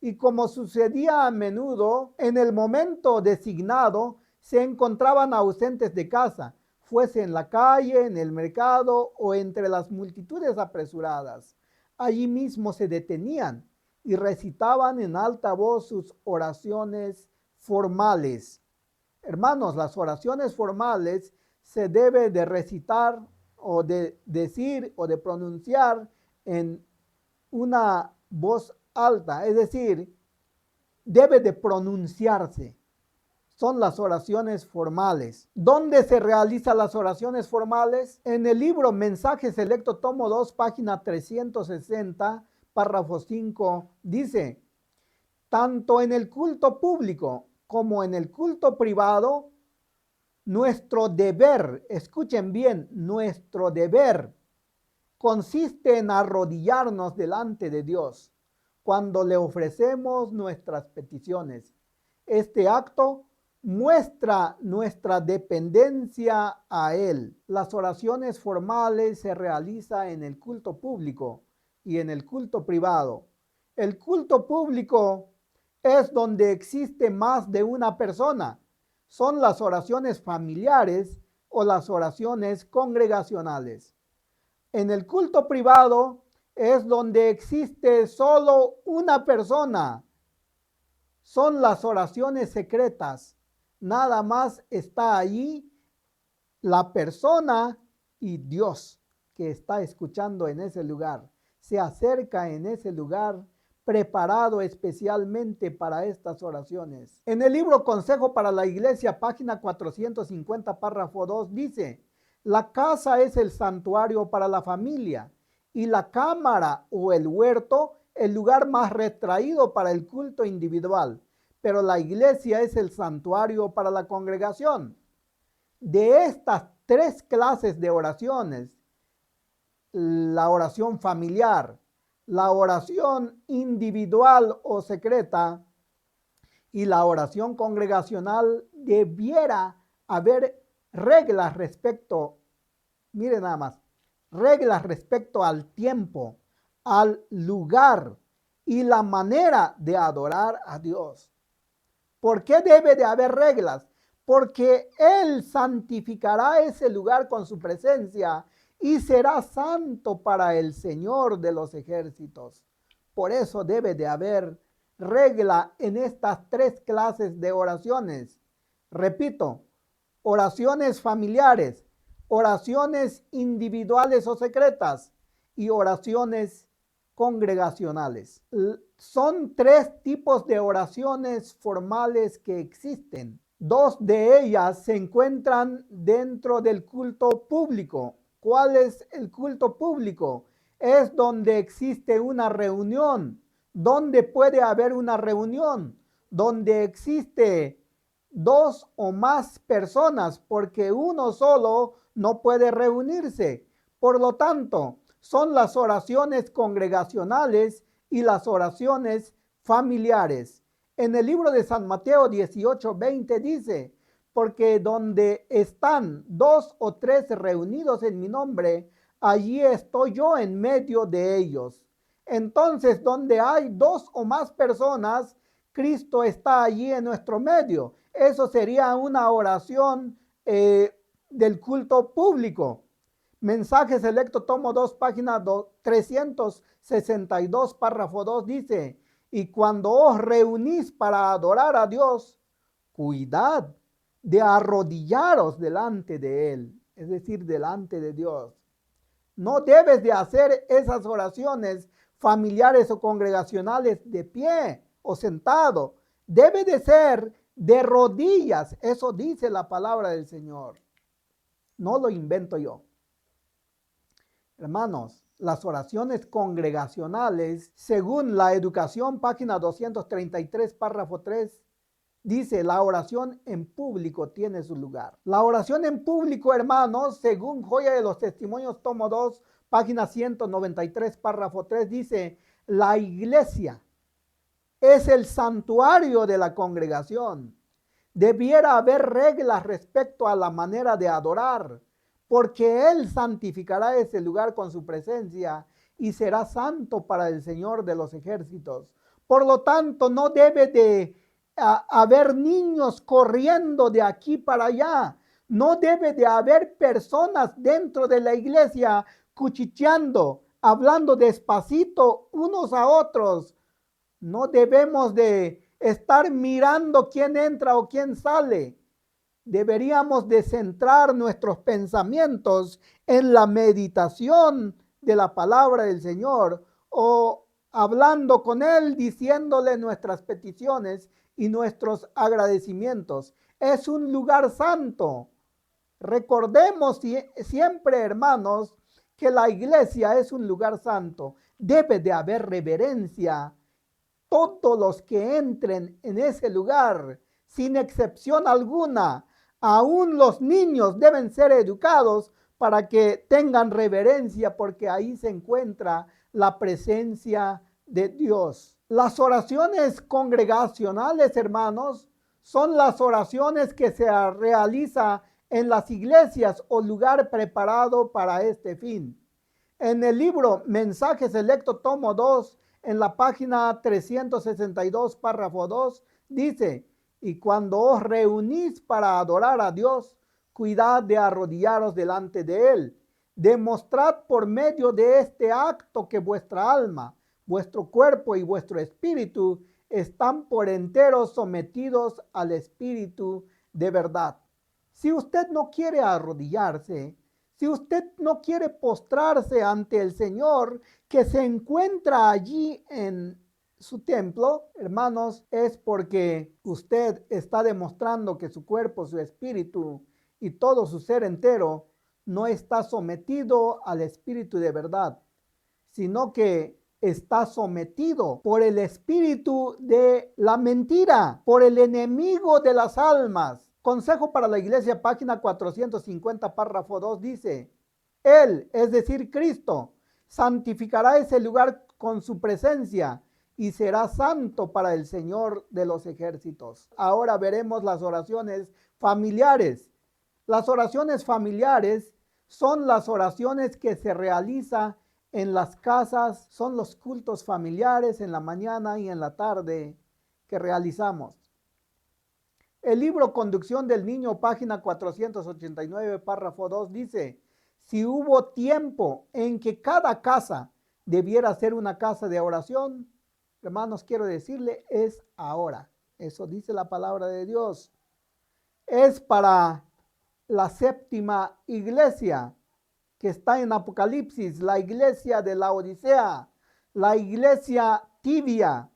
y como sucedía a menudo, en el momento designado se encontraban ausentes de casa, fuese en la calle, en el mercado o entre las multitudes apresuradas. Allí mismo se detenían y recitaban en alta voz sus oraciones formales. Hermanos, las oraciones formales se debe de recitar o de decir o de pronunciar en una voz alta, es decir, debe de pronunciarse. Son las oraciones formales. ¿Dónde se realizan las oraciones formales? En el libro Mensaje Selecto, tomo 2, página 360, párrafo 5, dice: tanto en el culto público como en el culto privado, nuestro deber, escuchen bien, nuestro deber consiste en arrodillarnos delante de Dios cuando le ofrecemos nuestras peticiones. Este acto muestra nuestra dependencia a Él. Las oraciones formales se realizan en el culto público y en el culto privado. El culto público es donde existe más de una persona. Son las oraciones familiares o las oraciones congregacionales. En el culto privado es donde existe solo una persona. Son las oraciones secretas. Nada más está allí la persona y Dios que está escuchando en ese lugar. Se acerca en ese lugar preparado especialmente para estas oraciones. En el libro Consejo para la Iglesia, página 450, párrafo 2, dice: la casa es el santuario para la familia y la cámara o el huerto el lugar más retraído para el culto individual, pero la iglesia es el santuario para la congregación. De estas tres clases de oraciones, la oración familiar, la oración individual o secreta y la oración congregacional, debiera haber reglas respecto, mire nada más, reglas respecto al tiempo, al lugar y la manera de adorar a Dios. ¿Por qué debe de haber reglas? Porque Él santificará ese lugar con su presencia y será santo para el Señor de los ejércitos. Por eso debe de haber regla en estas tres clases de oraciones. Repito, oraciones familiares, oraciones individuales o secretas y oraciones congregacionales. Son tres tipos de oraciones formales que existen. Dos de ellas se encuentran dentro del culto público. ¿Cuál es el culto público? Es donde existe una reunión, donde puede haber una reunión, donde existe dos o más personas, porque uno solo no puede reunirse. Por lo tanto, son las oraciones congregacionales y las oraciones familiares. En el libro de San Mateo 18:20 dice, porque donde están dos o tres reunidos en mi nombre, allí estoy yo en medio de ellos. Entonces, donde hay dos o más personas, Cristo está allí en nuestro medio. Eso sería una oración del culto público. Mensaje Selecto, tomo 2, página 362, párrafo 2, dice, y cuando os reunís para adorar a Dios, cuidad de arrodillaros delante de Él, es decir, delante de Dios. No debes de hacer esas oraciones familiares o congregacionales de pie o sentado. Debe de ser de rodillas. Eso dice la palabra del Señor. No lo invento yo. Hermanos, las oraciones congregacionales, según la educación, página 233, párrafo 3, dice, la oración en público tiene su lugar. La oración en público, hermanos, según Joya de los Testimonios, tomo 2, página 193, párrafo 3, dice, la iglesia es el santuario de la congregación. Debiera haber reglas respecto a la manera de adorar, porque Él santificará ese lugar con su presencia y será santo para el Señor de los ejércitos. Por lo tanto, no debe de haber niños corriendo de aquí para allá. No debe de haber personas dentro de la iglesia cuchicheando, hablando despacito unos a otros. No debemos de estar mirando quién entra o quién sale. Deberíamos de centrar nuestros pensamientos en la meditación de la palabra del Señor o hablando con Él, diciéndole nuestras peticiones y nuestros agradecimientos. Es un lugar santo. Recordemos siempre, hermanos, que la iglesia es un lugar santo. Debe de haber reverencia. Todos los que entren en ese lugar, sin excepción alguna, aún los niños deben ser educados para que tengan reverencia, porque ahí se encuentra la presencia de Dios. Las oraciones congregacionales, hermanos, son las oraciones que se realiza en las iglesias o lugar preparado para este fin. En el libro Mensaje Selecto, tomo 2, en la página 362, párrafo 2, dice, y cuando os reunís para adorar a Dios, cuidad de arrodillaros delante de Él. Demostrad por medio de este acto que vuestra alma, vuestro cuerpo y vuestro espíritu están por entero sometidos al Espíritu de verdad. Si usted no quiere arrodillarse, si usted no quiere postrarse ante el Señor que se encuentra allí en su templo, hermanos, es porque usted está demostrando que su cuerpo, su espíritu y todo su ser entero no está sometido al Espíritu de verdad, sino que está sometido por el espíritu de la mentira, por el enemigo de las almas. Consejo para la Iglesia, página 450, párrafo 2, dice: Él, es decir, Cristo, santificará ese lugar con su presencia y será santo para el Señor de los ejércitos. Ahora veremos las oraciones familiares. Las oraciones familiares son las oraciones que se realizan en las casas, son los cultos familiares en la mañana y en la tarde que realizamos. El libro Conducción del Niño, página 489, párrafo 2, dice: si hubo tiempo en que cada casa debiera ser una casa de oración, hermanos, quiero decirle, es ahora. Eso dice la palabra de Dios. Es para la séptima iglesia que está en Apocalipsis, la iglesia de la Odisea, la iglesia tibia,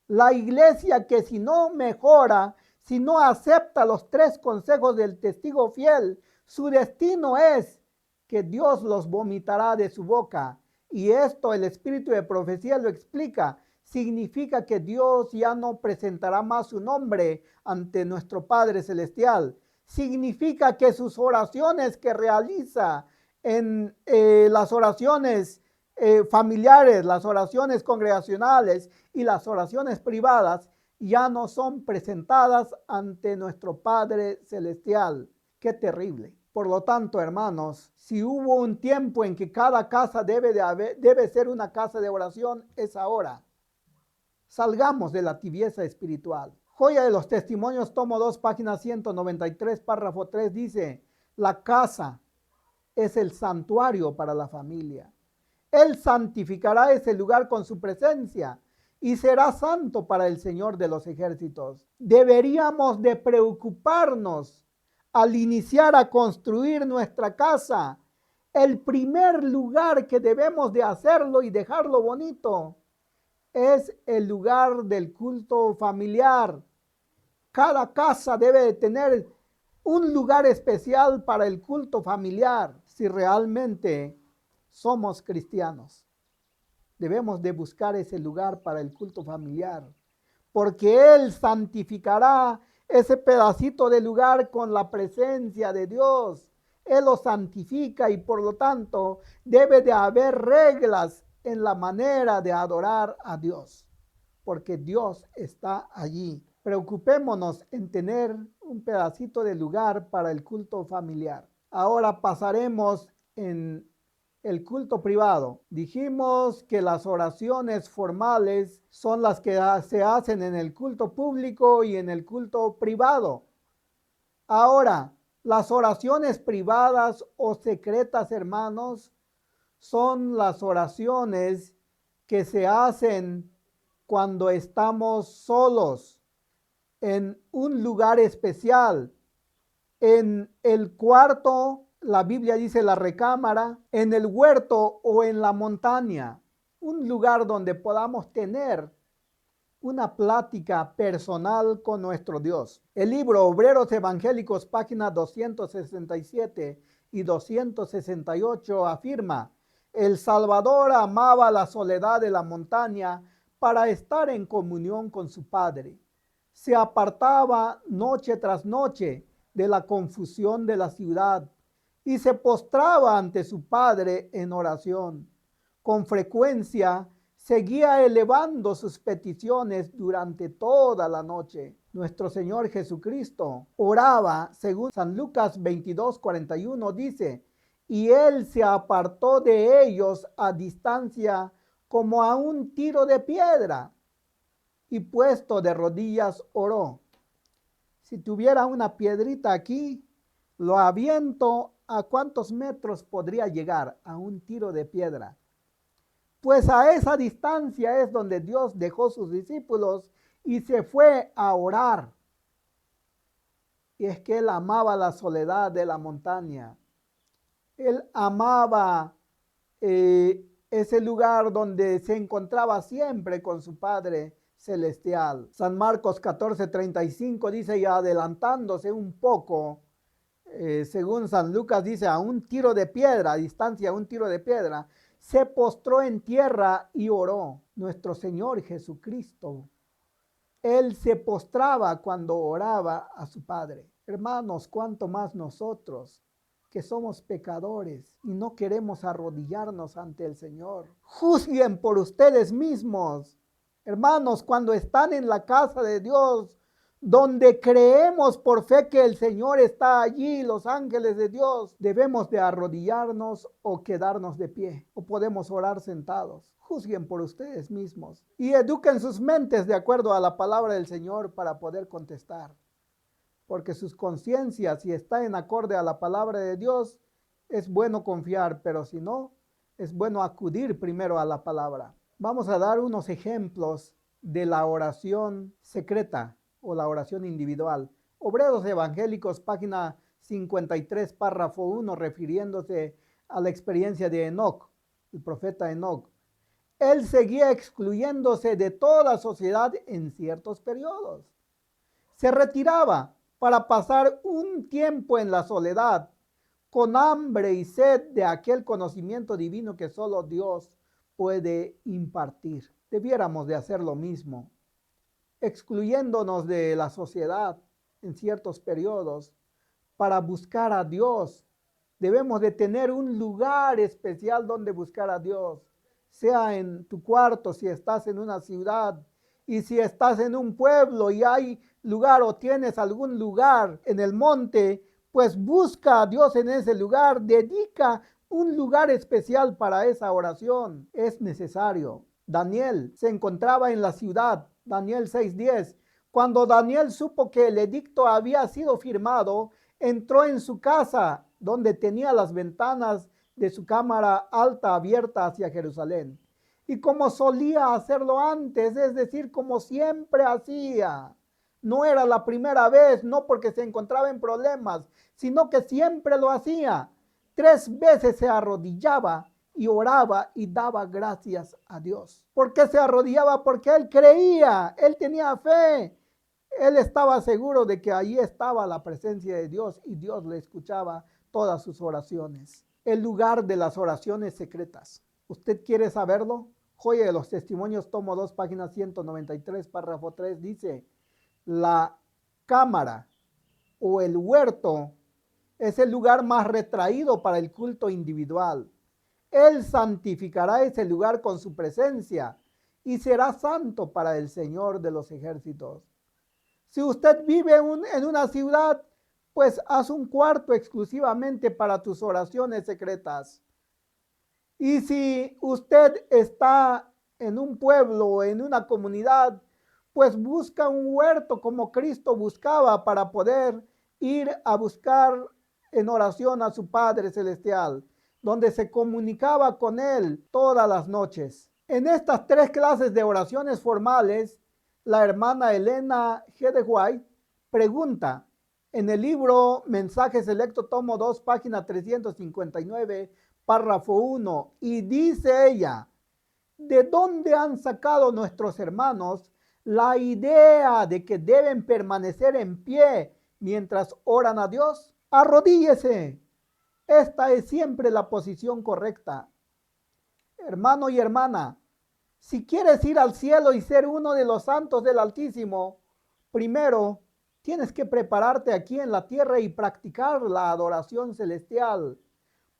la iglesia que si no mejora, si no acepta los 3 consejos del testigo fiel, su destino es que Dios los vomitará de su boca. Y esto el espíritu de profecía lo explica. Significa que Dios ya no presentará más su nombre ante nuestro Padre Celestial. Significa que sus oraciones que realiza en las oraciones familiares, las oraciones congregacionales y las oraciones privadas ya no son presentadas ante nuestro Padre Celestial. ¡Qué terrible! Por lo tanto, hermanos, si hubo un tiempo en que cada casa debe ser una casa de oración, es ahora. Salgamos de la tibieza espiritual. Joya de los Testimonios, tomo 2, página 193, párrafo 3, dice: la casa es el santuario para la familia. Él santificará ese lugar con su presencia y será santo para el Señor de los ejércitos. Deberíamos de preocuparnos al iniciar a construir nuestra casa. El primer lugar que debemos de hacerlo y dejarlo bonito es el lugar del culto familiar. Cada casa debe de tener un lugar especial para el culto familiar. Si realmente somos cristianos, debemos de buscar ese lugar para el culto familiar, porque Él santificará ese pedacito de lugar con la presencia de Dios. Él lo santifica y por lo tanto debe de haber reglas en la manera de adorar a Dios, porque Dios está allí. Preocupémonos en tener un pedacito de lugar para el culto familiar. Ahora pasaremos en el culto privado. Dijimos que las oraciones formales son las que se hacen en el culto público y en el culto privado. Ahora, las oraciones privadas o secretas, hermanos, son las oraciones que se hacen cuando estamos solos, en un lugar especial, en el cuarto, la Biblia dice la recámara, en el huerto o en la montaña, un lugar donde podamos tener una plática personal con nuestro Dios. El libro Obreros Evangélicos, páginas 267 y 268 afirma: el Salvador amaba la soledad de la montaña para estar en comunión con su Padre. Se apartaba noche tras noche de la confusión de la ciudad y se postraba ante su Padre en oración. Con frecuencia seguía elevando sus peticiones durante toda la noche. Nuestro Señor Jesucristo oraba, según San Lucas 22:41 dice: y Él se apartó de ellos a distancia como a un tiro de piedra, y puesto de rodillas oró. Si tuviera una piedrita aquí, lo aviento, ¿a cuántos metros podría llegar? A un tiro de piedra. Pues a esa distancia es donde Dios dejó sus discípulos y se fue a orar. Y es que Él amaba la soledad de la montaña. Él amaba ese lugar donde se encontraba siempre con su Padre Celestial. San Marcos 14:35 dice, y adelantándose un poco, según San Lucas dice, a un tiro de piedra, a distancia, a un tiro de piedra, se postró en tierra y oró. Nuestro Señor Jesucristo, Él se postraba cuando oraba a su Padre. Hermanos, cuánto más nosotros, que somos pecadores y no queremos arrodillarnos ante el Señor. Juzguen por ustedes mismos. Hermanos, cuando están en la casa de Dios, donde creemos por fe que el Señor está allí, los ángeles de Dios, debemos de arrodillarnos o quedarnos de pie, o podemos orar sentados. Juzguen por ustedes mismos y eduquen sus mentes de acuerdo a la palabra del Señor para poder contestar. Porque sus conciencias, si está en acorde a la palabra de Dios, es bueno confiar, pero si no, es bueno acudir primero a la palabra. Vamos a dar unos ejemplos de la oración secreta o la oración individual. Obreros Evangélicos, página 53, párrafo 1, refiriéndose a la experiencia de Enoc, el profeta Enoc. Él seguía excluyéndose de toda sociedad en ciertos periodos. Se retiraba para pasar un tiempo en la soledad, con hambre y sed de aquel conocimiento divino que solo Dios puede impartir. Debiéramos de hacer lo mismo, excluyéndonos de la sociedad en ciertos periodos para buscar a Dios. Debemos de tener un lugar especial donde buscar a Dios, sea en tu cuarto, si estás en una ciudad, y si estás en un pueblo y hay lugar o tienes algún lugar en el monte, pues busca a Dios en ese lugar, dedica un lugar especial para esa oración. Es necesario. Daniel se encontraba en la ciudad, Daniel 6:10. Cuando Daniel supo que el edicto había sido firmado, entró en su casa, donde tenía las ventanas de su cámara alta abierta hacia Jerusalén. Y como solía hacerlo antes, es decir, como siempre hacía. No era la primera vez, no porque se encontraba en problemas, sino que siempre lo hacía. 3 veces se arrodillaba y oraba y daba gracias a Dios. ¿Por qué se arrodillaba? Porque él creía, él tenía fe. Él estaba seguro de que allí estaba la presencia de Dios y Dios le escuchaba todas sus oraciones. El lugar de las oraciones secretas. ¿Usted quiere saberlo? Joya de los Testimonios, tomo 2, página 193, párrafo 3, dice: la cámara o el huerto es el lugar más retraído para el culto individual. Él santificará ese lugar con su presencia y será santo para el Señor de los ejércitos. Si usted vive en una ciudad, pues haz un cuarto exclusivamente para tus oraciones secretas. Y si usted está en un pueblo o en una comunidad, pues busca un huerto como Cristo buscaba para poder ir a buscar en oración a su Padre Celestial, donde se comunicaba con Él todas las noches. En estas 3 clases de oraciones formales, la hermana Elena G. de White pregunta en el libro Mensaje Selecto, tomo 2, página 359, párrafo 1, y dice ella: ¿de dónde han sacado nuestros hermanos la idea de que deben permanecer en pie mientras oran a Dios? Arrodíllese. Esta es siempre la posición correcta. Hermano y hermana, si quieres ir al cielo y ser uno de los santos del Altísimo, primero tienes que prepararte aquí en la tierra y practicar la adoración celestial,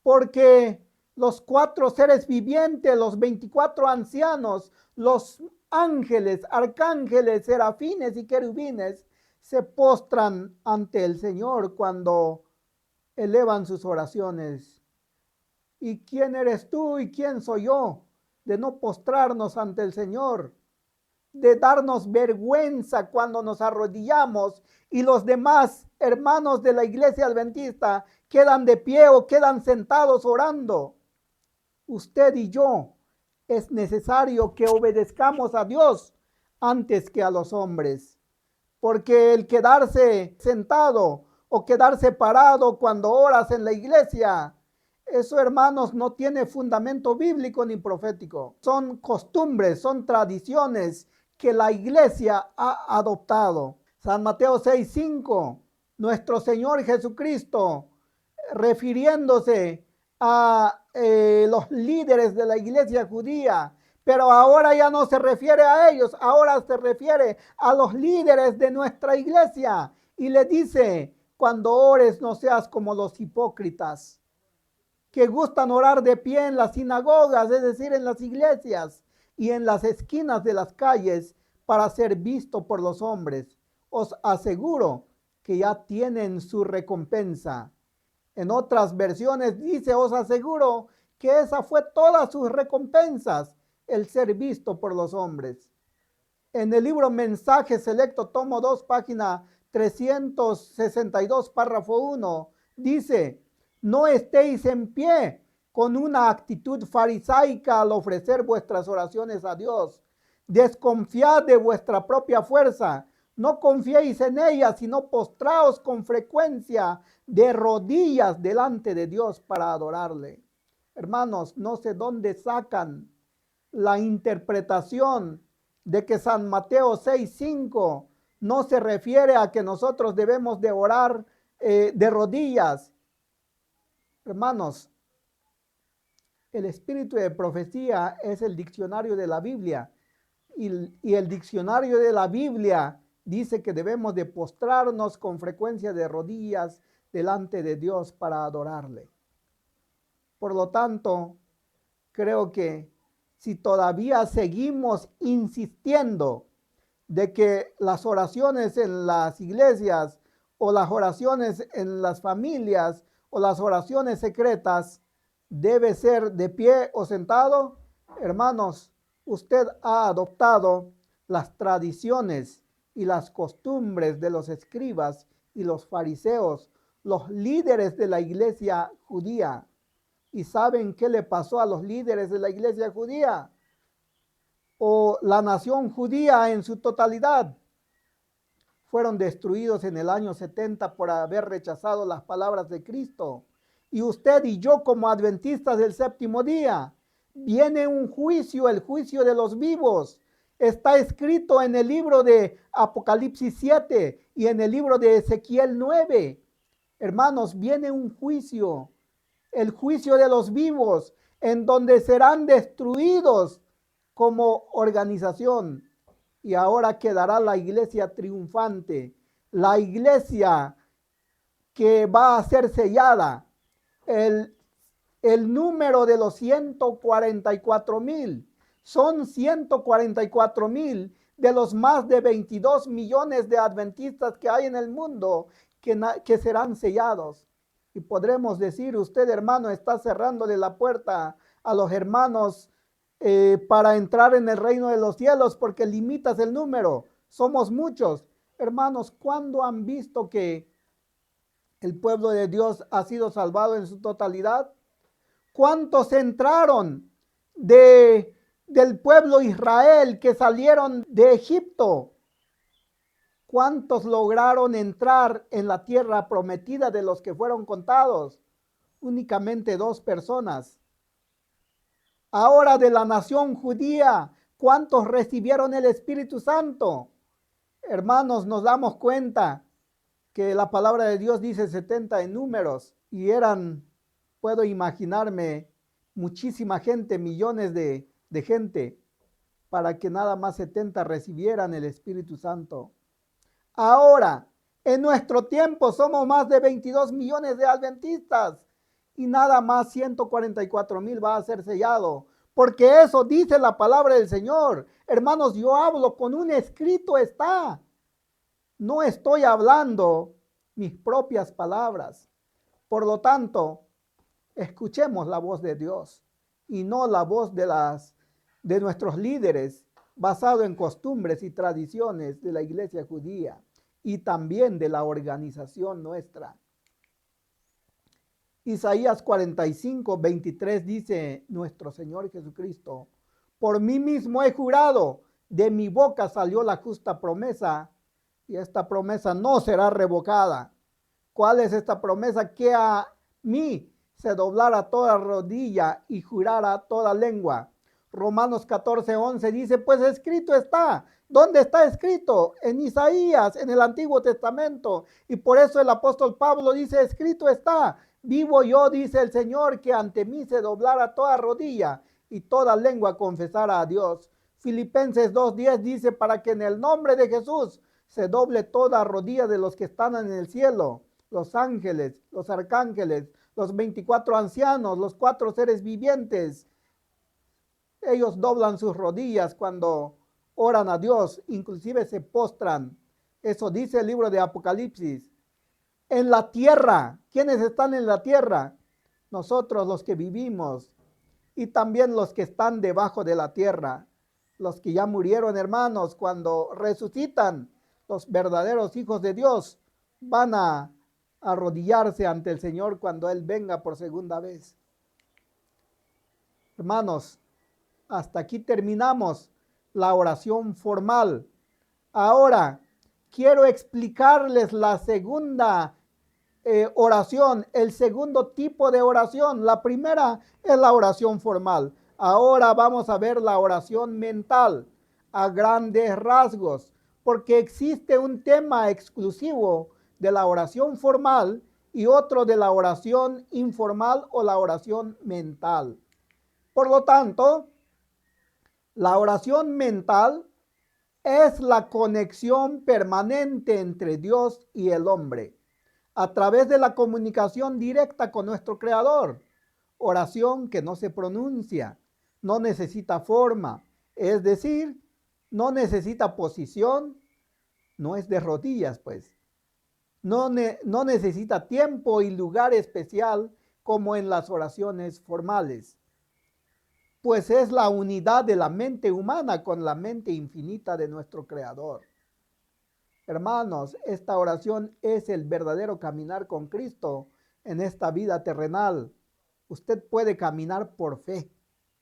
porque los 4 seres vivientes, los 24 ancianos, los ángeles, arcángeles, serafines y querubines se postran ante el Señor cuando elevan sus oraciones. ¿Y quién eres tú y quién soy yo de no postrarnos ante el Señor? De darnos vergüenza cuando nos arrodillamos y los demás hermanos de la iglesia adventista quedan de pie o quedan sentados orando. Usted y yo es necesario que obedezcamos a Dios antes que a los hombres, porque el quedarse sentado o quedarse parado cuando oras en la iglesia, eso, hermanos, no tiene fundamento bíblico ni profético. Son costumbres, son tradiciones que la iglesia ha adoptado. San Mateo 6:5, nuestro Señor Jesucristo, refiriéndose a los líderes de la iglesia judía, pero ahora ya no se refiere a ellos, ahora se refiere a los líderes de nuestra iglesia y le dice, cuando ores no seas como los hipócritas, que gustan orar de pie en las sinagogas, es decir, en las iglesias y en las esquinas de las calles para ser visto por los hombres. Os aseguro que ya tienen su recompensa. En otras versiones dice, os aseguro que esa fue todas sus recompensas, el ser visto por los hombres. En el libro Mensaje Selecto, tomo 2, página 362, párrafo 1, dice, no estéis en pie con una actitud farisaica al ofrecer vuestras oraciones a Dios. Desconfiad de vuestra propia fuerza. No confiéis en ella, sino postraos con frecuencia de rodillas delante de Dios para adorarle. Hermanos, no sé dónde sacan la interpretación de que San Mateo 6:5 no se refiere a que nosotros debemos de orar de rodillas. Hermanos, el espíritu de profecía es el diccionario de la Biblia y el diccionario de la Biblia dice que debemos de postrarnos con frecuencia de rodillas delante de Dios para adorarle. Por lo tanto, creo que si todavía seguimos insistiendo de que las oraciones en las iglesias o las oraciones en las familias o las oraciones secretas debe ser de pie o sentado, hermanos, usted ha adoptado las tradiciones y las costumbres de los escribas y los fariseos, los líderes de la iglesia judía. ¿Y saben qué le pasó a los líderes de la iglesia judía? O la nación judía en su totalidad. Fueron destruidos en el año 70 por haber rechazado las palabras de Cristo. Y usted y yo como adventistas del séptimo día, viene un juicio, el juicio de los vivos. Está escrito en el libro de Apocalipsis 7 y en el libro de Ezequiel 9. Hermanos, viene un juicio, el juicio de los vivos, en donde serán destruidos como organización. Y ahora quedará la iglesia triunfante, la iglesia que va a ser sellada. El número de los 144,000 son 144,000 de los más de 22 millones de adventistas que hay en el mundo que serán sellados. Y podremos decir, usted hermano está cerrándole la puerta a los hermanos para entrar en el reino de los cielos porque limitas el número. Somos muchos. Hermanos, ¿cuándo han visto que el pueblo de Dios ha sido salvado en su totalidad? ¿Cuántos entraron del pueblo Israel que salieron de Egipto? ¿Cuántos lograron entrar en la tierra prometida de los que fueron contados? Únicamente 2 personas. Ahora de la nación judía, ¿cuántos recibieron el Espíritu Santo? Hermanos, nos damos cuenta que la palabra de Dios dice 70 en números y eran, puedo imaginarme, muchísima gente, millones de gente, para que nada más 70 recibieran el Espíritu Santo. Ahora, en nuestro tiempo somos más de 22 millones de adventistas y nada más 144,000 va a ser sellado, porque eso dice la palabra del Señor. Hermanos, yo hablo con un escrito está. No estoy hablando mis propias palabras. Por lo tanto, escuchemos la voz de Dios y no la voz de nuestros líderes basado en costumbres y tradiciones de la iglesia judía y también de la organización nuestra. Isaías 45:23 dice nuestro Señor Jesucristo, por mí mismo he jurado, de mi boca salió la justa promesa y esta promesa no será revocada. ¿Cuál es esta promesa? Que a mí se doblara toda rodilla y jurara toda lengua. Romanos 14:11 dice, pues escrito está. ¿Dónde está escrito? En Isaías, en el Antiguo Testamento. Y por eso el apóstol Pablo dice, escrito está. Vivo yo, dice el Señor, que ante mí se doblara toda rodilla y toda lengua confesara a Dios. Filipenses 2:10 dice, para que en el nombre de Jesús se doble toda rodilla de los que están en el cielo, los ángeles, los arcángeles, los 24 ancianos, los 4 seres vivientes. Ellos doblan sus rodillas cuando oran a Dios, inclusive se postran. Eso dice el libro de Apocalipsis. En la tierra, ¿quiénes están en la tierra? Nosotros los que vivimos y también los que están debajo de la tierra, los que ya murieron, hermanos, cuando resucitan, los verdaderos hijos de Dios van a arrodillarse ante el Señor cuando Él venga por segunda vez. Hermanos, hasta aquí terminamos la oración formal. Ahora quiero explicarles la segunda oración, el segundo tipo de oración. La primera es la oración formal. Ahora vamos a ver la oración mental a grandes rasgos, porque existe un tema exclusivo de la oración formal y otro de la oración informal o la oración mental. Por lo tanto, la oración mental es la conexión permanente entre Dios y el hombre a través de la comunicación directa con nuestro Creador. Oración que no se pronuncia, no necesita forma, es decir, no necesita posición, no es de rodillas, pues. No necesita tiempo y lugar especial como en las oraciones formales, pues es la unidad de la mente humana con la mente infinita de nuestro Creador. Hermanos, esta oración es el verdadero caminar con Cristo en esta vida terrenal. Usted puede caminar por fe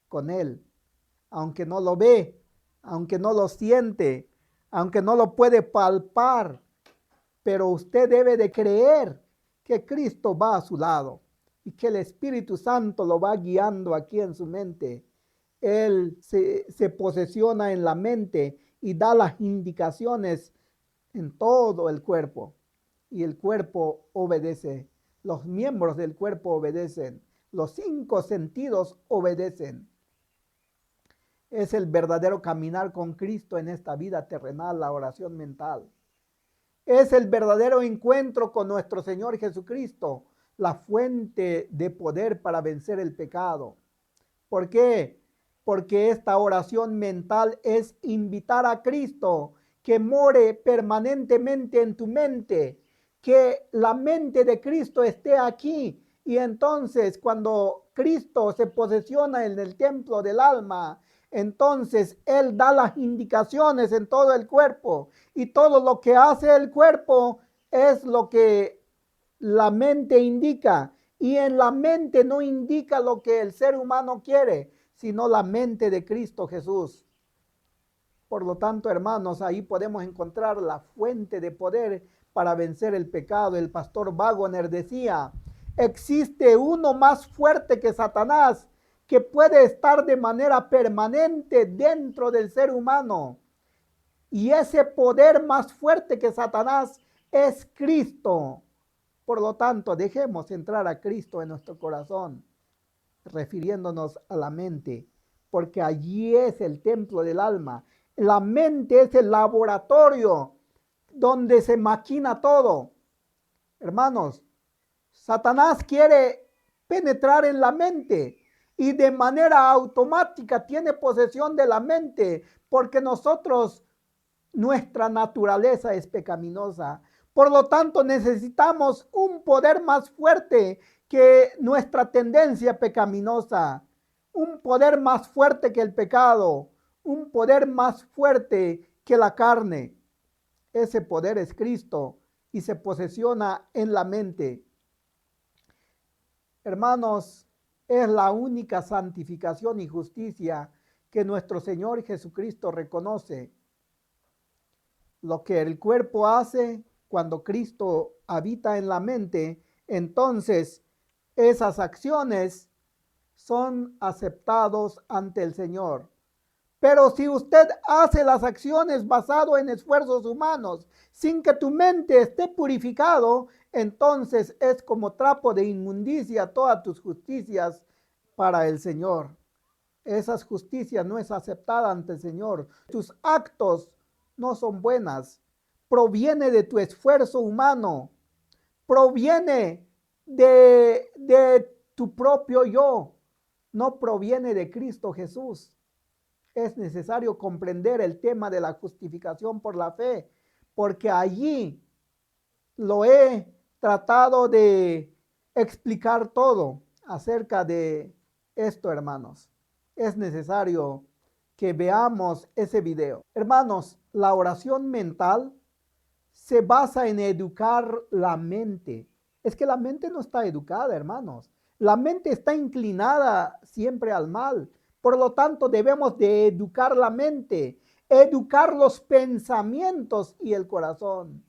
con Él, aunque no lo ve, aunque no lo siente, aunque no lo puede palpar, pero usted debe de creer que Cristo va a su lado y que el Espíritu Santo lo va guiando aquí en su mente. Él se posesiona en la mente y da las indicaciones en todo el cuerpo y el cuerpo obedece. Los miembros del cuerpo obedecen. Los 5 sentidos obedecen. Es el verdadero caminar con Cristo en esta vida terrenal, la oración mental. Es el verdadero encuentro con nuestro Señor Jesucristo, la fuente de poder para vencer el pecado. ¿Por qué? Porque esta oración mental es invitar a Cristo que more permanentemente en tu mente, que la mente de Cristo esté aquí. Y entonces cuando Cristo se posesiona en el templo del alma, entonces Él da las indicaciones en todo el cuerpo y todo lo que hace el cuerpo es lo que la mente indica. Y en la mente no indica lo que el ser humano quiere, sino la mente de Cristo Jesús. Por lo tanto, hermanos, ahí podemos encontrar la fuente de poder para vencer el pecado. El pastor Waggoner decía, existe uno más fuerte que Satanás que puede estar de manera permanente dentro del ser humano. Y ese poder más fuerte que Satanás es Cristo. Por lo tanto, dejemos entrar a Cristo en nuestro corazón, refiriéndonos a la mente, porque allí es el templo del alma. La mente es el laboratorio donde se maquina todo. Hermanos, Satanás quiere penetrar en la mente y de manera automática tiene posesión de la mente, porque nuestra naturaleza es pecaminosa. Por lo tanto, necesitamos un poder más fuerte que nuestra tendencia pecaminosa, un poder más fuerte que el pecado, un poder más fuerte que la carne. Ese poder es Cristo y se posesiona en la mente. Hermanos, es la única santificación y justicia que nuestro Señor Jesucristo reconoce. Lo que el cuerpo hace cuando Cristo habita en la mente, entonces esas acciones son aceptados ante el Señor. Pero si usted hace las acciones basado en esfuerzos humanos, sin que tu mente esté purificado, entonces es como trapo de inmundicia todas tus justicias para el Señor. Esas justicias no es aceptada ante el Señor. Tus actos no son buenas. Proviene de tu esfuerzo humano. Proviene de tu propio yo. No proviene de Cristo Jesús. Es necesario comprender el tema de la justificación por la fe, porque allí lo he tratado de explicar todo acerca de esto, hermanos. Es necesario que veamos ese video. Hermanos, la oración mental se basa en educar la mente. Es que la mente no está educada, hermanos. La mente está inclinada siempre al mal. Por lo tanto, debemos de educar la mente, educar los pensamientos y el corazón.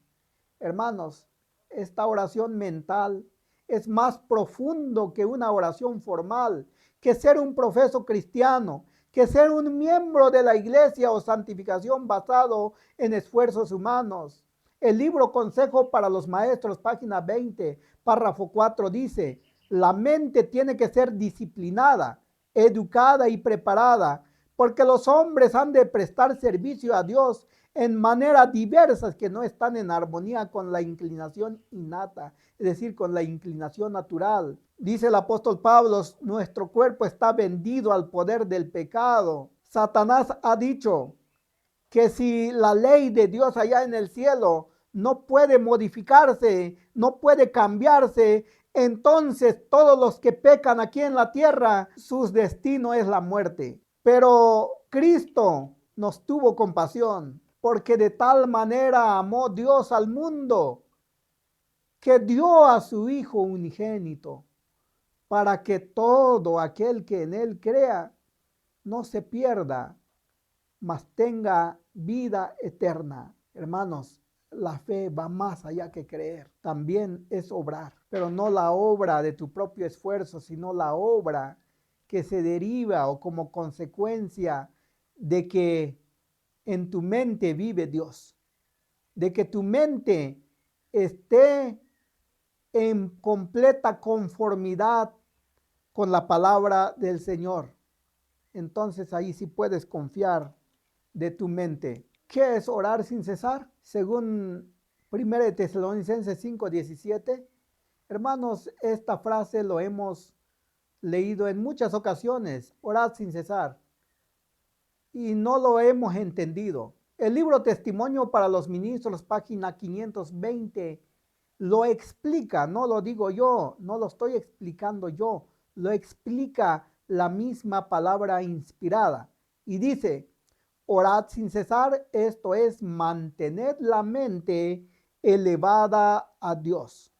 Hermanos, esta oración mental es más profundo que una oración formal, que ser un profeso cristiano, que ser un miembro de la iglesia o santificación basado en esfuerzos humanos. El libro Consejo para los Maestros, página 20, párrafo 4 dice, la mente tiene que ser disciplinada, educada y preparada, porque los hombres han de prestar servicio a Dios en maneras diversas que no están en armonía con la inclinación innata, es decir, con la inclinación natural. Dice el apóstol Pablo, nuestro cuerpo está vendido al poder del pecado. Satanás ha dicho que si la ley de Dios allá en el cielo no puede modificarse, no puede cambiarse, entonces todos los que pecan aquí en la tierra, su destino es la muerte. Pero Cristo nos tuvo compasión, porque de tal manera amó Dios al mundo, que dio a su Hijo unigénito, para que todo aquel que en él crea no se pierda, mas tenga vida eterna. Hermanos, la fe va más allá que creer, también es obrar, pero no la obra de tu propio esfuerzo, sino la obra que se deriva o como consecuencia de que en tu mente vive Dios, de que tu mente esté en completa conformidad con la palabra del Señor. Entonces ahí sí puedes confiar de tu mente. ¿Qué es orar sin cesar? Según 1 Tesalonicenses 5:17, hermanos, esta frase lo hemos leído en muchas ocasiones, orad sin cesar, y no lo hemos entendido. El libro Testimonio para los Ministros, página 520, lo explica, no lo digo yo, no lo estoy explicando yo, lo explica la misma palabra inspirada. Y dice, orad sin cesar, esto es mantener la mente elevada a Dios.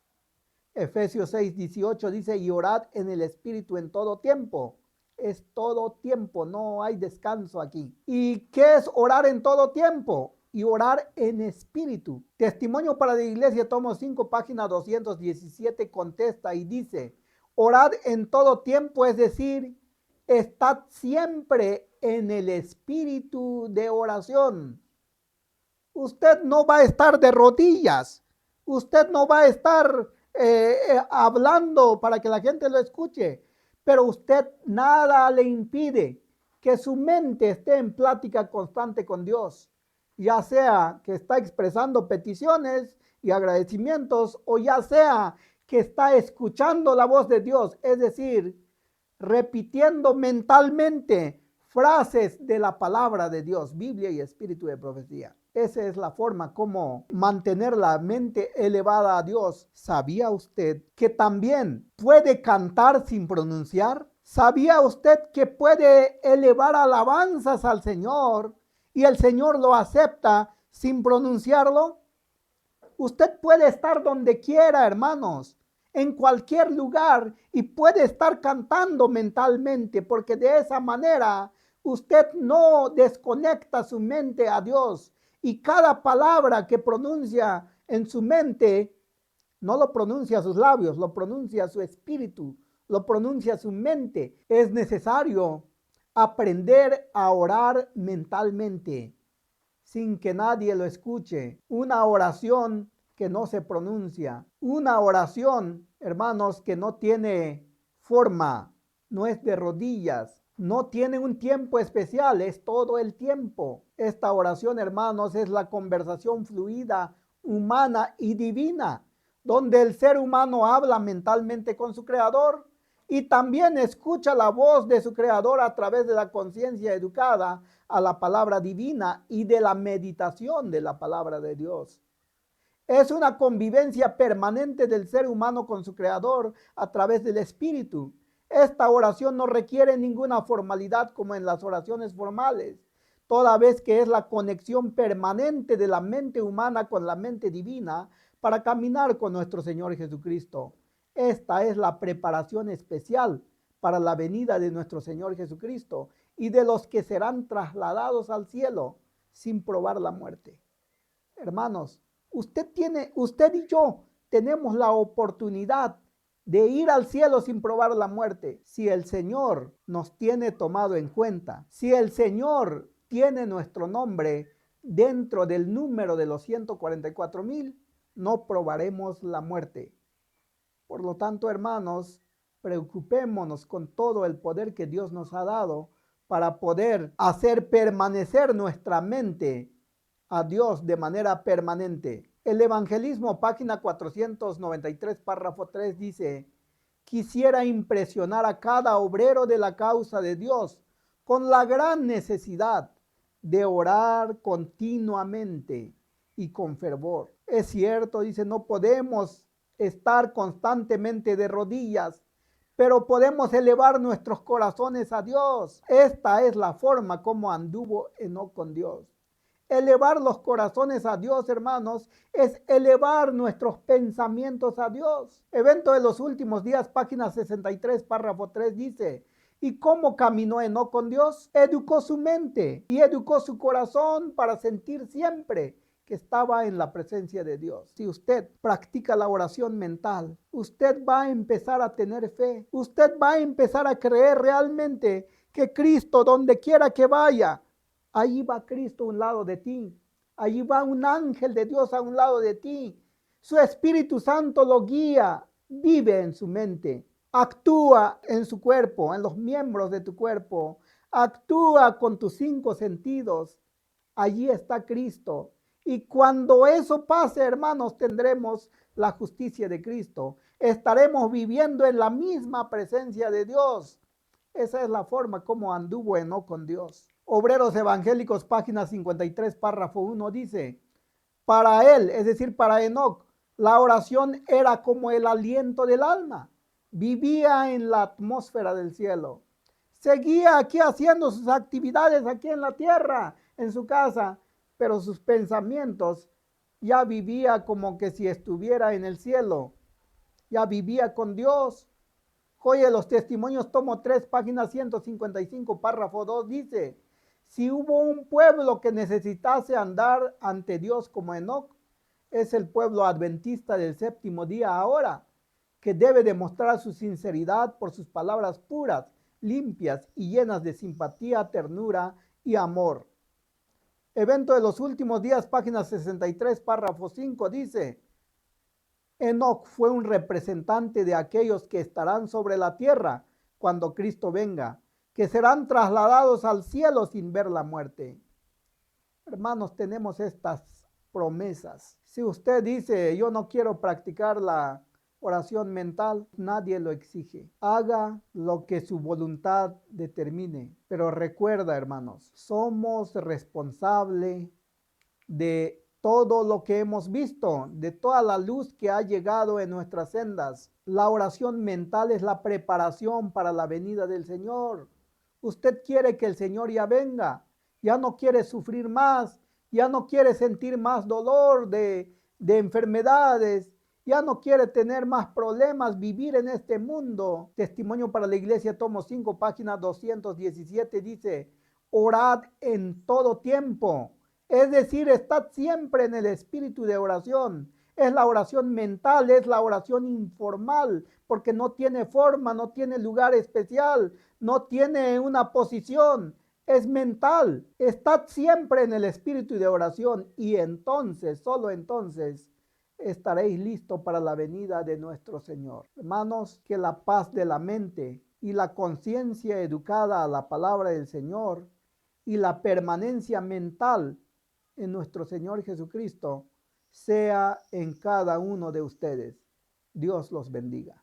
Efesios 6:18 dice, y orad en el Espíritu en todo tiempo. Es todo tiempo, no hay descanso aquí. ¿Y qué es orar en todo tiempo? Y orar en espíritu. Testimonio para la Iglesia, tomo 5, página 217, contesta y dice, orad en todo tiempo, es decir, estad siempre en el espíritu de oración. Usted no va a estar de rodillas, usted no va a estar hablando para que la gente lo escuche, pero usted nada le impide que su mente esté en plática constante con Dios, ya sea que está expresando peticiones y agradecimientos o ya sea que está escuchando la voz de Dios, es decir, repitiendo mentalmente frases de la palabra de Dios, Biblia y espíritu de profecía. Esa es la forma como mantener la mente elevada a Dios. ¿Sabía usted que también puede cantar sin pronunciar? ¿Sabía usted que puede elevar alabanzas al Señor y el Señor lo acepta sin pronunciarlo? Usted puede estar donde quiera, hermanos, en cualquier lugar y puede estar cantando mentalmente, porque de esa manera usted no desconecta su mente a Dios y cada palabra que pronuncia en su mente no lo pronuncia sus labios, lo pronuncia su espíritu, lo pronuncia su mente. Es necesario aprender a orar mentalmente sin que nadie lo escuche. Una oración que no se pronuncia. Una oración, hermanos, que no tiene forma, no es de rodillas, no tiene un tiempo especial, es todo el tiempo. Esta oración, hermanos, es la conversación fluida, humana y divina, donde el ser humano habla mentalmente con su creador y también escucha la voz de su creador a través de la conciencia educada a la palabra divina y de la meditación de la palabra de Dios. Es una convivencia permanente del ser humano con su creador a través del espíritu. Esta oración no requiere ninguna formalidad como en las oraciones formales, toda vez que es la conexión permanente de la mente humana con la mente divina para caminar con nuestro Señor Jesucristo. Esta es la preparación especial para la venida de nuestro Señor Jesucristo y de los que serán trasladados al cielo sin probar la muerte. Hermanos, usted y yo tenemos la oportunidad de ir al cielo sin probar la muerte. Si el Señor nos tiene tomado en cuenta, si el Señor tiene nuestro nombre dentro del número de los 144,000, no probaremos la muerte. Por lo tanto, hermanos, preocupémonos con todo el poder que Dios nos ha dado para poder hacer permanecer nuestra mente a Dios de manera permanente. El Evangelismo, página 493, párrafo 3, dice: quisiera impresionar a cada obrero de la causa de Dios con la gran necesidad de orar continuamente y con fervor. Es cierto, dice, no podemos estar constantemente de rodillas, pero podemos elevar nuestros corazones a Dios. Esta es la forma como anduvo Enoc con Dios. Elevar los corazones a Dios, hermanos, es elevar nuestros pensamientos a Dios. Evento de los últimos días, página 63, párrafo 3, dice: ¿y cómo caminó Enoc con Dios? Educó su mente y educó su corazón para sentir siempre que estaba en la presencia de Dios. Si usted practica la oración mental, usted va a empezar a tener fe. Usted va a empezar a creer realmente que Cristo, donde quiera que vaya, allí va Cristo a un lado de ti. Allí va un ángel de Dios a un lado de ti. Su Espíritu Santo lo guía, vive en su mente, actúa en su cuerpo, en los miembros de tu cuerpo, actúa con tus 5 sentidos. Allí está Cristo. Y cuando eso pase, hermanos, tendremos la justicia de Cristo. Estaremos viviendo en la misma presencia de Dios. Esa es la forma como anduvo Enoc con Dios. Obreros Evangélicos, página 53, párrafo 1, dice: para él, es decir, para Enoc, la oración era como el aliento del alma. Vivía en la atmósfera del cielo. Seguía aquí haciendo sus actividades aquí en la tierra, en su casa, pero sus pensamientos ya vivía como que si estuviera en el cielo. Ya vivía con Dios. Oye, los testimonios, tomo 3, página 155, párrafo 2, dice: si hubo un pueblo que necesitase andar ante Dios como Enoc, es el pueblo adventista del séptimo día ahora, que debe demostrar su sinceridad por sus palabras puras, limpias y llenas de simpatía, ternura y amor. Evento de los últimos días, página 63, párrafo 5, dice: Enoc fue un representante de aquellos que estarán sobre la tierra cuando Cristo venga, que serán trasladados al cielo sin ver la muerte. Hermanos, tenemos estas promesas. Si usted dice: yo no quiero practicar la oración mental, nadie lo exige. Haga lo que su voluntad determine. Pero recuerda, hermanos, somos responsables de todo lo que hemos visto, de toda la luz que ha llegado en nuestras sendas. La oración mental es la preparación para la venida del Señor. Usted quiere que el Señor ya venga, ya no quiere sufrir más, ya no quiere sentir más dolor de enfermedades, ya no quiere tener más problemas, vivir en este mundo. Testimonio para la Iglesia, tomo 5, página 217, dice: orad en todo tiempo. Es decir, estad siempre en el espíritu de oración. Es la oración mental, es la oración informal, porque no tiene forma, no tiene lugar especial, no tiene una posición, es mental. Estad siempre en el espíritu de oración y entonces, solo entonces, estaréis listos para la venida de nuestro Señor. Hermanos, que la paz de la mente y la conciencia educada a la palabra del Señor y la permanencia mental en nuestro Señor Jesucristo sea en cada uno de ustedes. Dios los bendiga.